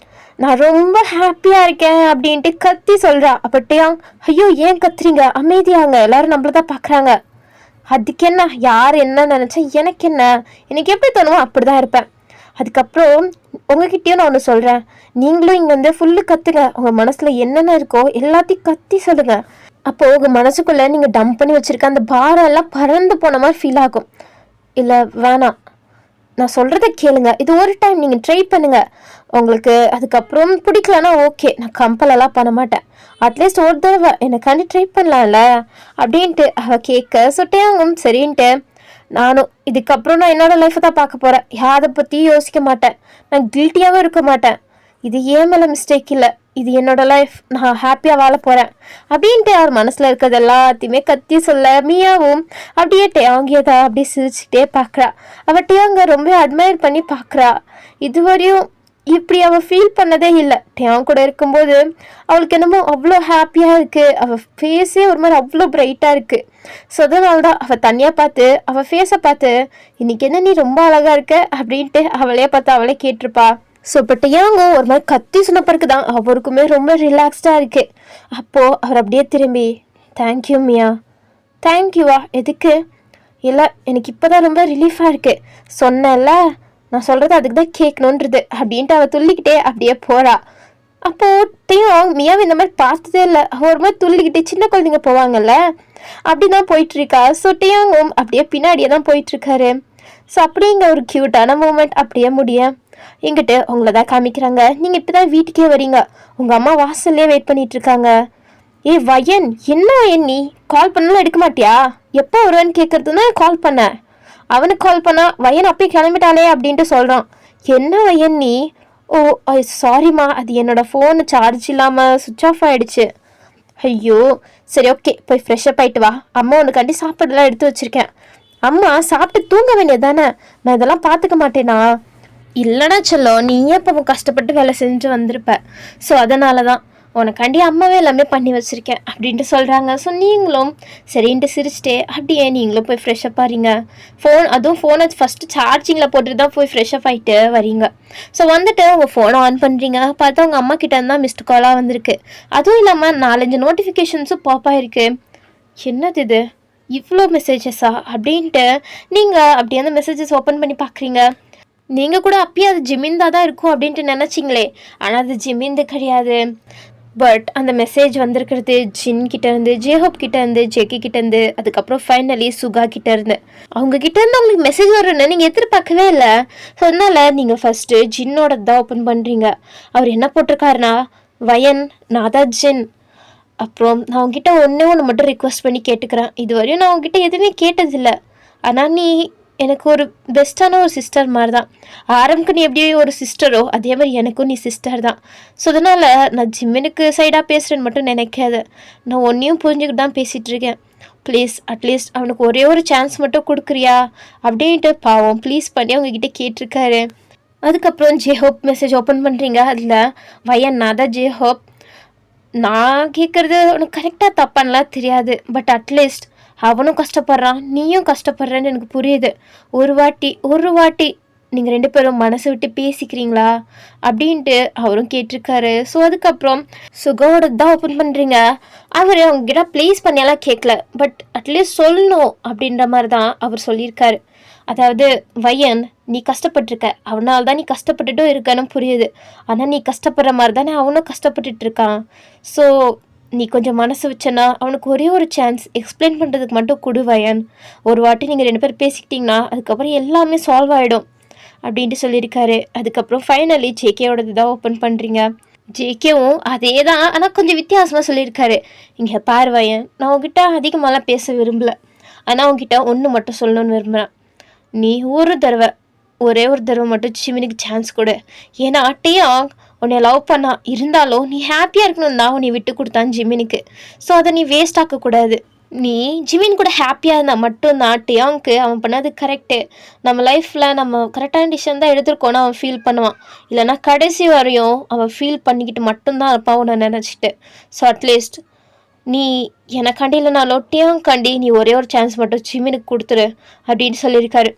S1: நான் ரொம்ப ஹாப்பியாக இருக்கேன் அப்படின்ட்டு கத்தி சொல்கிறா. அப்போ டேங், ஐயோ ஏன் கத்துறீங்க, அமைதியாங்க, எல்லாரும் நம்மள தான் பார்க்குறாங்க. அதுக்கு என்ன, யார் என்ன நினச்சா எனக்கு என்ன, எனக்கு எப்படி தோணுமோ அப்படி தான் இருப்பேன். அதுக்கப்புறம் உங்ககிட்டயும் நான் ஒன்று சொல்கிறேன். நீங்களும் இங்கே வந்து ஃபுல்லு கற்றுங்க. உங்கள் மனசில் என்னென்ன இருக்கோ எல்லாத்தையும் கத்தி சொல்லுங்கள். அப்போது உங்கள் மனசுக்குள்ளே நீங்கள் டம்ப் பண்ணி வச்சுருக்க அந்த பாரம் எல்லாம் பறந்து போன மாதிரி ஃபீல் ஆகும். இல்லை வேணாம், நான் சொல்கிறத கேளுங்க. இது ஒரு டைம் நீங்கள் ட்ரை பண்ணுங்கள். உங்களுக்கு அதுக்கப்புறம் பிடிக்கலன்னா ஓகே, நான் கம்பலெல்லாம் பண்ண மாட்டேன். அட்லீஸ்ட் ஒரு தடவை எனக்காண்டி ட்ரை பண்ணலாம்ல அப்படின்ட்டு அவள் கேட்க சுட்டையாங்கும் சரின்ட்டு, நானும் இதுக்கப்புறம் நான் என்னோடய லைஃப்பை தான் பார்க்க போகிறேன். யாரை பற்றியும் யோசிக்க மாட்டேன். நான் கில்ட்டியாகவும் இருக்க மாட்டேன். இது ஏன் மேலே மிஸ்டேக் இல்லை, இது என்னோடய லைஃப், நான் ஹாப்பியாக வாழ போகிறேன் அப்படின்ட்டு அவர் மனசில் இருக்கிறது எல்லாத்தையுமே கத்தி சொல்ல, மியாவும் அப்படியே டேங்கியதா அப்படியே சிரிச்சுக்கிட்டே பார்க்குறா. அவள் டேங்க ரொம்ப அட்மையர் பண்ணி பார்க்குறா. இதுவரையும் இப்படி அவள் ஃபீல் பண்ணதே இல்லை. டேங் கூட இருக்கும்போது அவளுக்கு என்னமோ அவ்வளோ ஹாப்பியாக இருக்குது. அவள் ஃபேஸே ஒரு மாதிரி அவ்வளோ பிரைட்டாக இருக்குது. ஸோ அதனால தான் அவள் தனியாக பார்த்து அவள் ஃபேஸை பார்த்து, இன்றைக்கி என்ன நீ ரொம்ப அழகாக இருக்க அப்படின்ட்டு அவளே பார்த்து அவளே கேட்டிருப்பா. ஸோ இப்போ டேங்கும் ஒரு மாதிரி கத்தி சொன்ன பிறகு தான் அவருக்குமே ரொம்ப ரிலாக்ஸ்டாக இருக்குது. அப்போது அவர் அப்படியே திரும்பி, தேங்க்யூ மியா. தேங்க்யூவா? எதுக்கு? இல்லை, எனக்கு இப்போ தான் ரொம்ப ரிலீஃபாக இருக்குது. சொன்னேன்ல, நான் சொல்கிறது அதுக்கு தான் கேட்கணுன்றது அப்படின்ட்டு அவள் துள்ளிக்கிட்டே அப்படியே போகிறா. அப்போது டேங் மியாவை இந்த மாதிரி பார்த்ததே இல்லை. ஒரு மாதிரி துள்ளிக்கிட்டே சின்ன குழந்தைங்க போவாங்கல்ல அப்படி தான் போயிட்டுருக்கா. ஸோ டேங்கும் அப்படியே பின்னாடியே தான் போயிட்டுருக்காரு. ஸோ அப்படிங்க ஒரு க்யூட்டான மூமெண்ட் அப்படியே முடிய எங்கிட்ட உங்களை தான் காமிக்கிறாங்க. நீங்கள் இப்போ தான் வீட்டுக்கே வரீங்க. உங்கள் அம்மா வாசல்லே வெயிட் பண்ணிகிட்ருக்காங்க. ஏ வயன், என்ன வயன் நீ கால் பண்ணாலும் எடுக்க மாட்டியா? எப்போ வருவேன்னு கேட்குறதுன்னா கால் பண்ணேன். அவனுக்கு கால் பண்ணா வயன் அப்பயே கிளம்பிட்டாலே அப்படின்ட்டு சொல்கிறான். என்ன வயன் நீ? ஓ சாரிம்மா, அது என்னோடய ஃபோனு சார்ஜ் இல்லாமல் சுவிட்ச் ஆஃப் ஆகிடுச்சு. ஐயோ சரி ஓகே, போய் ஃப்ரெஷ்அப் ஆகிட்டு வா. அம்மா உனக்காண்டி சாப்பாடெல்லாம் எடுத்து வச்சுருக்கேன். அம்மா சாப்பிட்டு தூங்க வேண்டியது தானே, நான் இதெல்லாம் பார்த்துக்க மாட்டேனா? இல்லைனா செல்லம், நீ ஏன் இப்போ கஷ்டப்பட்டு வேலை செஞ்சு வந்திருப்ப. ஸோ அதனால தான் உனக்காண்டி அம்மாவே எல்லாமே பண்ணி வச்சுருக்கேன் அப்படின்ட்டு சொல்கிறாங்க. ஸோ நீங்களும் சரின்ட்டு சிரிச்சிட்டே அப்படியே நீங்களும் போய் ஃப்ரெஷ்அப் ஆகிறீங்க. அதுவும் ஃபோனை ஃபஸ்ட்டு சார்ஜிங்கில் போட்டுட்டு தான் போய் ஃப்ரெஷ்அப் ஆகிட்டு வரீங்க. ஸோ வந்துட்டு உங்கள் ஃபோனை ஆன் பண்ணுறீங்க. பார்த்தா உங்கள் அம்மா கிட்டே இருந்தால் மிஸ்டு காலாக வந்திருக்கு. அதுவும் இல்லாமல் 4-5 நோட்டிஃபிகேஷன்ஸும் பாப் ஆகிருக்கு. என்னது இது, இவ்வளோ மெசேஜஸா அப்படின்ட்டு நீங்கள் அப்படியே அந்த மெசேஜஸ் ஓப்பன் பண்ணி பார்க்குறீங்க. நீங்கள் கூட அப்பயே அது ஜிமிந்தா தான் இருக்கும் அப்படின்ட்டு நினச்சிங்களே, ஆனால் அது ஜிமிந்து கிடையாது. பட் அந்த மெசேஜ் வந்திருக்கிறது ஜின் கிட்டேருந்து, ஜேஹோப் கிட்டேருந்து, ஜெக்கி கிட்டேருந்து, அதுக்கப்புறம் ஃபைனலி சுகா கிட்டேருந்து. அவங்க கிட்டேருந்து உங்களுக்கு மெசேஜ் வரும்னு நீங்கள் எதிர்பார்க்கவே இல்லை. ஸோ அதனால் நீங்கள் ஃபஸ்ட்டு ஜின்னோட தான் ஓப்பன் பண்ணுறீங்க. அவர் என்ன போட்டிருக்காருனா, வயன் நான் தான் ஜின், அப்புறம் நான் உங்ககிட்ட ஒன்று மட்டும் ரிக்வெஸ்ட் பண்ணி கேட்டுக்கிறேன். இதுவரையும் நான் உங்ககிட்ட எதுவுமே கேட்டதில்லை. ஆனால் நீ எனக்கு ஒரு பெஸ்ட்டான ஒரு சிஸ்டர் மாதிரி தான். ஆரம்புக்கு நீ எப்படி ஒரு சிஸ்டரோ அதே மாதிரி எனக்கும் நீ சிஸ்டர் தான். ஸோ அதனால் நான் ஜிம்மினுக்கு சைடாக பேசுகிறேன்னு மட்டும் நினைக்காத. நான் ஒன்றையும் புரிஞ்சுக்கிட்டு தான் பேசிகிட்டு இருக்கேன். ப்ளீஸ் அட்லீஸ்ட் அவனுக்கு ஒரே ஒரு சான்ஸ் மட்டும் கொடுக்குறியா அப்படின்ட்டு பாவம் ப்ளீஸ் பண்ணி அவங்கக்கிட்ட கேட்டிருக்காரு. அதுக்கப்புறம் ஜேஹோப் மெசேஜ் ஓப்பன் பண்ணுறீங்க. அதில் வயன் நான் தான் ஜேஹோப். நான் கேட்குறது உனக்கு கரெக்டாக தப்பானலாம் தெரியாது. பட் அட்லீஸ்ட் அவனும் கஷ்டப்படுறான், நீயும் கஷ்டப்படுறேன்னு எனக்கு புரியுது. ஒரு வாட்டி நீங்கள் 2 பேரும் மனசை விட்டு பேசிக்கிறீங்களா அப்படின்ட்டு அவரும் கேட்டிருக்காரு. ஸோ அதுக்கப்புறம் சுகோட தான் ஓப்பன் பண்ணுறீங்க. அவர் அவங்ககிட்ட ப்ளேஸ் பண்ணியெல்லாம் கேட்கல. பட் அட்லீஸ்ட் சொல்லணும் அப்படின்ற மாதிரி தான் அவர் சொல்லியிருக்காரு. அதாவது வயன் நீ கஷ்டப்பட்டிருக்க, அவனால் தான் நீ கஷ்டப்பட்டுட்டும் இருக்கான்னு புரியுது. ஆனால் நீ கஷ்டப்படுற மாதிரி தானே அவனும் கஷ்டப்பட்டுட்டு இருக்கான். ஸோ நீ கொஞ்சம் மனசு வச்சனா அவனுக்கு ஒரே ஒரு சான்ஸ் எக்ஸ்பிளைன் பண்ணுறதுக்கு மட்டும் கொடு வயன். ஒரு வாட்டி நீங்கள் 2 பேர் பேசிக்கிட்டிங்கன்னா அதுக்கப்புறம் எல்லாமே சால்வ் ஆகிடும் அப்படின்ட்டு சொல்லியிருக்காரு. அதுக்கப்புறம் ஃபைனலி ஜேகேயோடது தான் ஓப்பன் பண்ணுறீங்க. ஜேகேவும் அதே தான், ஆனால் கொஞ்சம் வித்தியாசமாக சொல்லியிருக்காரு. இங்கே பாரு வயன், நான் உங்ககிட்ட அதிகமாகலாம் பேச விரும்பலை. ஆனால் உங்ககிட்ட ஒன்று மட்டும் சொல்லணும்னு விரும்புகிறேன். நீ ஒரே ஒரு தடவை மட்டும் ஜிமினுக்கு சான்ஸ் கொடு. ஏன்னா டேயாங் உன்னை லவ் பண்ணா இருந்தாலும் நீ ஹாப்பியாக இருக்கணும் தான் உன்னை விட்டு கொடுத்தான் ஜிமினுக்கு. ஸோ அதை நீ வேஸ்ட் ஆக்கக்கூடாது. நீ ஜிமின் கூட ஹாப்பியாக இருந்தால் மட்டும்தான் டேயாங்க்கு அவன் பண்ணது கரெக்டு. நம்ம லைஃப்பில் நம்ம கரெக்டான டிசிஷன் தான் எடுத்துருக்கோன்னு அவன் ஃபீல் பண்ணுவான். இல்லைனா கடைசி வரையும் அவன் ஃபீல் பண்ணிக்கிட்டு மட்டும்தான் இருப்பான் உன்னை நினச்சிட்டு. ஸோ அட்லீஸ்ட் நீ எனக்காண்டி இல்லைனாலும் டேயாங்காண்டி நீ ஒரே ஒரு சான்ஸ் மட்டும் ஜிமினுக்கு கொடுத்துரு அப்படின்னு சொல்லியிருக்காரு.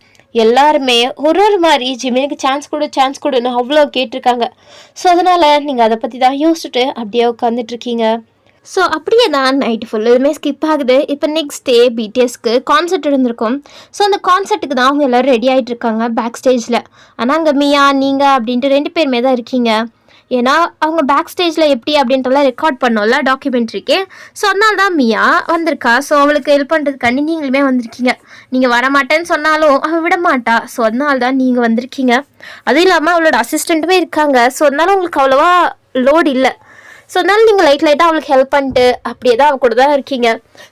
S1: எல்லாருமே ஒரு மாதிரி ஜிமினுக்கு சான்ஸ் கொடுன்னு அவ்வளோ கேட்டிருக்காங்க. ஸோ அதனால் நீங்கள் அதை பற்றி தான் யோசிச்சுட்டு அப்படியே உட்காந்துட்ருக்கீங்க. ஸோ அப்படியே தான் நைட்டு ஃபுல்லுமே ஸ்கிப் ஆகுது. இப்போ நெக்ஸ்ட் டே பிடிஎஸ்க்கு கான்சர்ட் இருந்திருக்கும். ஸோ அந்த கான்சர்ட்டுக்கு தான் அவங்க எல்லோரும் ரெடி ஆகிட்டு இருக்காங்க பேக் ஸ்டேஜில். ஆனால் அங்கே மியா நீங்கள் அப்படின்ட்டு 2 பேருமே தான் இருக்கீங்க. ஏன்னா அவங்க பேக் ஸ்டேஜில் எப்படி அப்படின்றலாம் ரெக்கார்ட் பண்ணோம்ல டாக்குமெண்ட்ரிக்கு. ஸோ அதனால தான் மியா வந்திருக்கா. ஸோ அவளுக்கு ஹெல்ப் பண்ணுறதுக்காண்டி நீங்களுமே வந்திருக்கீங்க. நீங்கள் வரமாட்டேன்னு சொன்னாலும் அவள் விட மாட்டா. ஸோ அதனால தான் நீங்கள் வந்திருக்கீங்க. அதுவும் இல்லாமல் அவளோட அசிஸ்டண்ட்டுமே இருக்காங்க. ஸோ அதனால உங்களுக்கு அவ்வளோவா லோட் இல்லை. ஸோ அதனால நீங்கள் லைட்டாக அவளுக்கு ஹெல்ப் பண்ணிட்டு அப்படியே தான் அவள் கூட தான் இருக்கீங்க.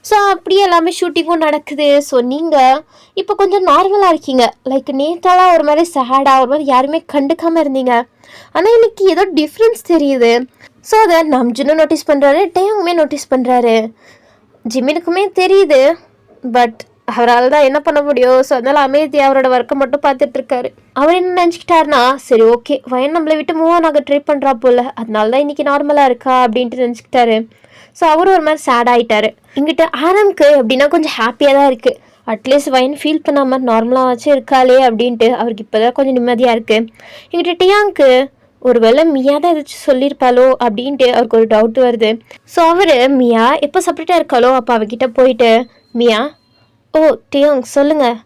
S1: ஸோ அப்படியே எல்லாமே ஷூட்டிங்கும் நடக்குது. ஸோ நீங்கள் இப்போ கொஞ்சம் நார்மலாக இருக்கீங்க. லைக் நேத்தாலாம் ஒரு மாதிரி சேடாக ஒரு மாதிரி யாருமே கண்டுக்காமல் இருந்தீங்க. ஆனால் இன்னைக்கு ஏதோ டிஃப்ரென்ஸ் தெரியுது. ஸோ அதை நம்ஜுனும் நோட்டீஸ் பண்ணுறாரு, டேயாங்குமே நோட்டீஸ் பண்ணுறாரு, ஜிமினுக்குமே தெரியுது. பட் அவரால் தான் என்ன பண்ண முடியும். ஸோ அதனால் அமைதி அவரோட ஒர்க்கை மட்டும் பார்த்துட்ருக்காரு. அவர் என்ன நினச்சிக்கிட்டாருனா சரி ஓகே வயன் நம்மளை விட்டு மூவ் ஆன் ஆக ட்ரை பண்ணுறா போல், அதனால தான் இன்றைக்கி நார்மலாக இருக்கா அப்படின்ட்டு நினச்சிக்கிட்டாரு. ஸோ அவரும் ஒரு மாதிரி சேட் ஆகிட்டாரு. இங்கிட்ட ஆரம்க்கு அப்படின்னா கொஞ்சம் ஹாப்பியாக தான் இருக்குது. அட்லீஸ்ட் வயன் ஃபீல் பண்ணாமல் நார்மலாக வச்சு இருக்காளே அப்படின்ட்டு அவருக்கு இப்போ தான் கொஞ்சம் நிம்மதியாக இருக்குது. எங்கிட்ட டேயாங்க்கு ஒரு வேளை மியா தான் ஏதாச்சும் சொல்லியிருப்பாளோ அப்படின்ட்டு அவருக்கு ஒரு டவுட் வருது. ஸோ அவர் மியா எப்போ செப்பரேட்டாக இருக்காளோ அப்போ அவகிட்ட போயிட்டு மியா ஓ டேயாங் சொல்லுங்கள்,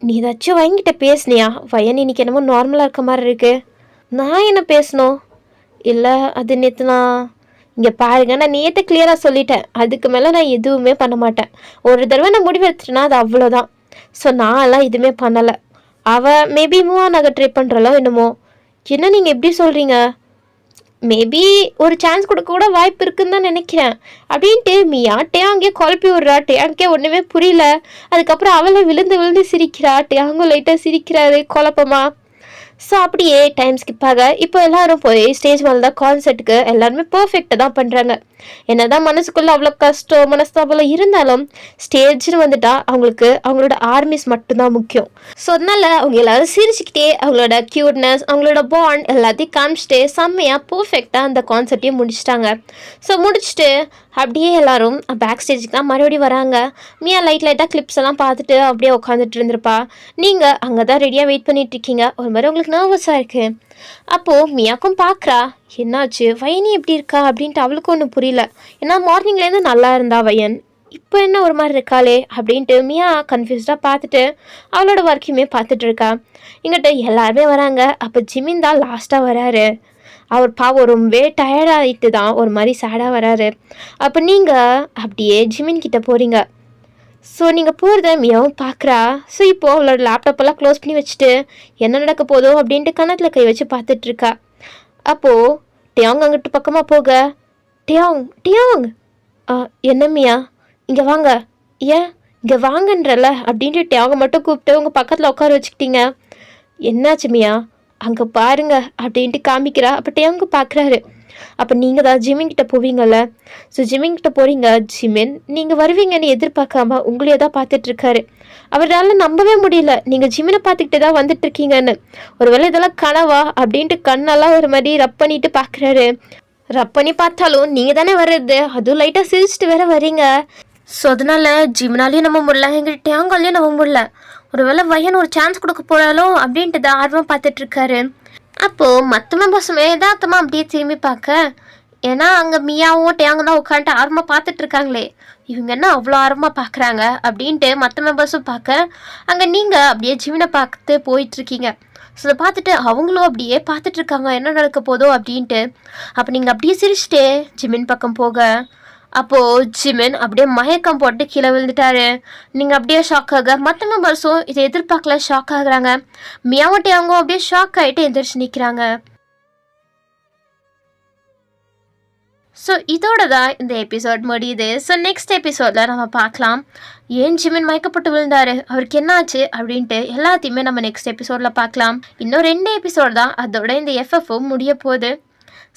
S1: நீ ஏதாச்சும் வயங்கிட்ட பேசுனியா? வயன் இன்னைக்கு என்னமோ நார்மலாக இருக்க மாதிரி இருக்குது. நான் என்ன பேசணும்? இல்லை அது நேற்று நான் இங்கே பாருங்க நான் நேற்று கிளியராக சொல்லிட்டேன். அதுக்கு மேலே நான் எதுவுமே பண்ண மாட்டேன். ஒரு தடவை நான் முடிவு எடுத்துட்டேன்னா அது அவ்வளோதான். ஸோ நான்லாம் எதுவுமே பண்ணலை. அவள் மேபி மூவ் ஆன் ஆக ட்ரை பண்ணுறாளோ என்னமோ. என்ன நீங்கள் எப்படி சொல்கிறீங்க? மேபி ஒரு சான்ஸ் கொடுக்க கூட வாய்ப்பு இருக்குன்னு தான் நினைக்கிறேன் அப்படின்ட்டு மியா டேயாங்கே குழப்பி விட்றா. டேயாங்கே ஒன்றுமே புரியல. அதுக்கப்புறம் அவளை விழுந்து சிரிக்கிறா. டேயாங்கும் லைட்டாக சிரிக்கிறாரு குழப்பமா. ஸோ அப்படியே டைம் ஸ்கிப் ஆக இப்போ எல்லாரும் போய் ஸ்டேஜ் மேலே தான் கான்சர்ட்டுக்கு எல்லாருமே பர்ஃபெக்டாக தான் பண்ணுறாங்க. என்ன தான் மனசுக்குள்ளே அவ்வளோ கஷ்டம் மனஸ்தாபம் இருந்தாலும் ஸ்டேஜ்னு வந்துட்டா அவங்களுக்கு அவங்களோட ஆர்மிஸ் மட்டும்தான் முக்கியம். ஸோ அதனால அவங்க எல்லாரும் சிரிச்சுக்கிட்டே அவங்களோட க்யூட்னஸ் அவங்களோட பாண்ட் எல்லாத்தையும் காமிச்சிட்டு செம்மையாக பர்ஃபெக்டாக அந்த கான்சர்ட்டையும் முடிச்சிட்டாங்க. ஸோ முடிச்சுட்டு அப்படியே எல்லாரும் பேக் ஸ்டேஜுக்கு தான் மறுபடியும் வராங்க. மியா லைட்டாக கிளிப்ஸ் எல்லாம் பார்த்துட்டு அப்படியே உட்காந்துட்டு இருந்திருப்பா. நீங்கள் அங்கே தான் ரெடியாக வெயிட் பண்ணிட்டு இருக்கீங்க. ஒரு மாதிரி உங்களுக்கு நர்வஸாக இருக்குது. அப்போது மியாக்கும் பார்க்குறா என்னாச்சு வயனி எப்படி இருக்கா அப்படின்ட்டு அவளுக்கும் ஒன்றும் புரியல. ஏன்னா மார்னிங்லேருந்து நல்லா இருந்தா வயன், இப்போ என்ன ஒரு மாதிரி இருக்காளே அப்படின்ட்டு மியா கன்ஃபியூஸ்டாக பார்த்துட்டு அவளோட ஒர்க்கையுமே பார்த்துட்டு இருக்கா. இங்கிட்ட எல்லாருமே வராங்க. அப்போ ஜிமின் தான் லாஸ்ட்டாக வராரு. அவர் பாவம் ரொம்பவே டயர்டாகிட்டு தான் ஒரு மாதிரி சேடாக வராரு. அப்போ நீங்கள் அப்படியே ஜிமின் கிட்டே போகிறீங்க. ஸோ நீங்கள் போகிறத மியாவும் பார்க்குறா. ஸோ இப்போது அவளோட லேப்டாப்பெல்லாம் க்ளோஸ் பண்ணி வச்சுட்டு என்ன நடக்க போதும் அப்படின்ட்டு கன்னத்தில் கை வச்சு பார்த்துட்ருக்கா. அப்போது டேயாங் அங்கிட்டு பக்கமாக போக டேயாங் "ஆ என்ன மியா? இங்க வாங்க." "ஏன் இங்க வாங்கன்றல" அப்படின்ட்டு டேங்க மட்டும் கூப்பிட்டு உங்க பக்கத்தில் உட்கார வச்சுக்கிட்டீங்க. "என்னாச்சு மியா? அங்கே பாருங்க" அப்படின்ட்டு காமிக்கிறா. அப்போ டேங்க பார்க்குறாரு. அப்போ நீங்கள் தான் ஜிமின் கிட்ட போவீங்கல்ல. ஸோ ஜிமின் கிட்ட போகிறீங்க. ஜிமின் நீங்கள் வருவீங்கன்னு எதிர்பார்க்காம உங்களையே தான் பார்த்துட்ருக்காரு. அவரால் நம்பவே முடியல நீங்கள் ஜிமினை பார்த்துக்கிட்டே தான் வந்துட்டுருக்கீங்கன்னு. ஒருவேளை இதெல்லாம் கனவா அப்படின்ட்டு கண்ணெல்லாம் ஒரு மாதிரி ரப் பண்ணிட்டு பார்க்குறாரு. ரப் பண்ணி பார்த்தாலும் நீங்கள் தானே வர்றது, அதுவும் லைட்டாக சிரிச்சிட்டு வேற வரீங்க. ஸோ அதனால ஜிம்னாலையும் நம்ப முடியல, எங்கள் டேங்காலையும் நம்ப முடியல. ஒருவேளை வயன் ஒரு சான்ஸ் கொடுக்க போகிறாலோ அப்படின்ட்டு தான் ஆர்வம் பார்த்துட்ருக்காரு. அப்போது மற்ற மெம்பர்ஸுமே யதார்த்தமாக அப்படியே திரும்பி பார்க்க, ஏன்னா அங்கே மியாவும் டேங்க தான் உட்காந்துட்டு ஆர்வமாக பார்த்துட்ருக்காங்களே, இவங்க என்ன அவ்வளோ ஆர்வமாக பார்க்குறாங்க அப்படின்ட்டு மற்ற மெம்பர்ஸும் பார்க்க, அங்கே நீங்கள் அப்படியே ஜிமினை பார்த்து போயிட்டுருக்கீங்க. ஸோ அதை பார்த்துட்டு அவங்களும் அப்படியே பார்த்துட்ருக்காங்க என்ன நடக்க போதோ அப்படின்ட்டு. அப்போ நீங்கள் அப்படியே சிரிச்சிட்டே ஜிமின் பக்கம் போக, அப்போது ஜிமின் அப்படியே மயக்கம் போட்டு கீழே விழுந்துட்டாரு. நீங்கள் அப்படியே ஷாக் ஆக மற்ற மெம்பர்ஸும் இதை எதிர்பார்க்கல, ஷாக் ஆகுறாங்க. மியாவட்டி அவங்க அப்படியே ஷாக் ஆகிட்டு எந்திரிச்சு நிற்கிறாங்க. ஸோ இதோட தான் இந்த எபிசோட் முடியுது. ஸோ நெக்ஸ்ட் எபிசோடில் நம்ம பார்க்கலாம் ஏன் ஜிமின் மயக்கப்பட்டு விழுந்தாரு, அவருக்கு என்ன ஆச்சு அப்படின்ட்டு எல்லாத்தையுமே நம்ம நெக்ஸ்ட் எபிசோடில் பார்க்கலாம். இன்னும் 2 எபிசோட் தான், அதோட இந்த எஃப்எஃப்பும் முடிய போகுது.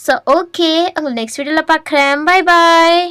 S1: ஸோ ஓகே, உங்களை நெக்ஸ்ட் வீடியோவில் பார்க்குறேன். Bye bye.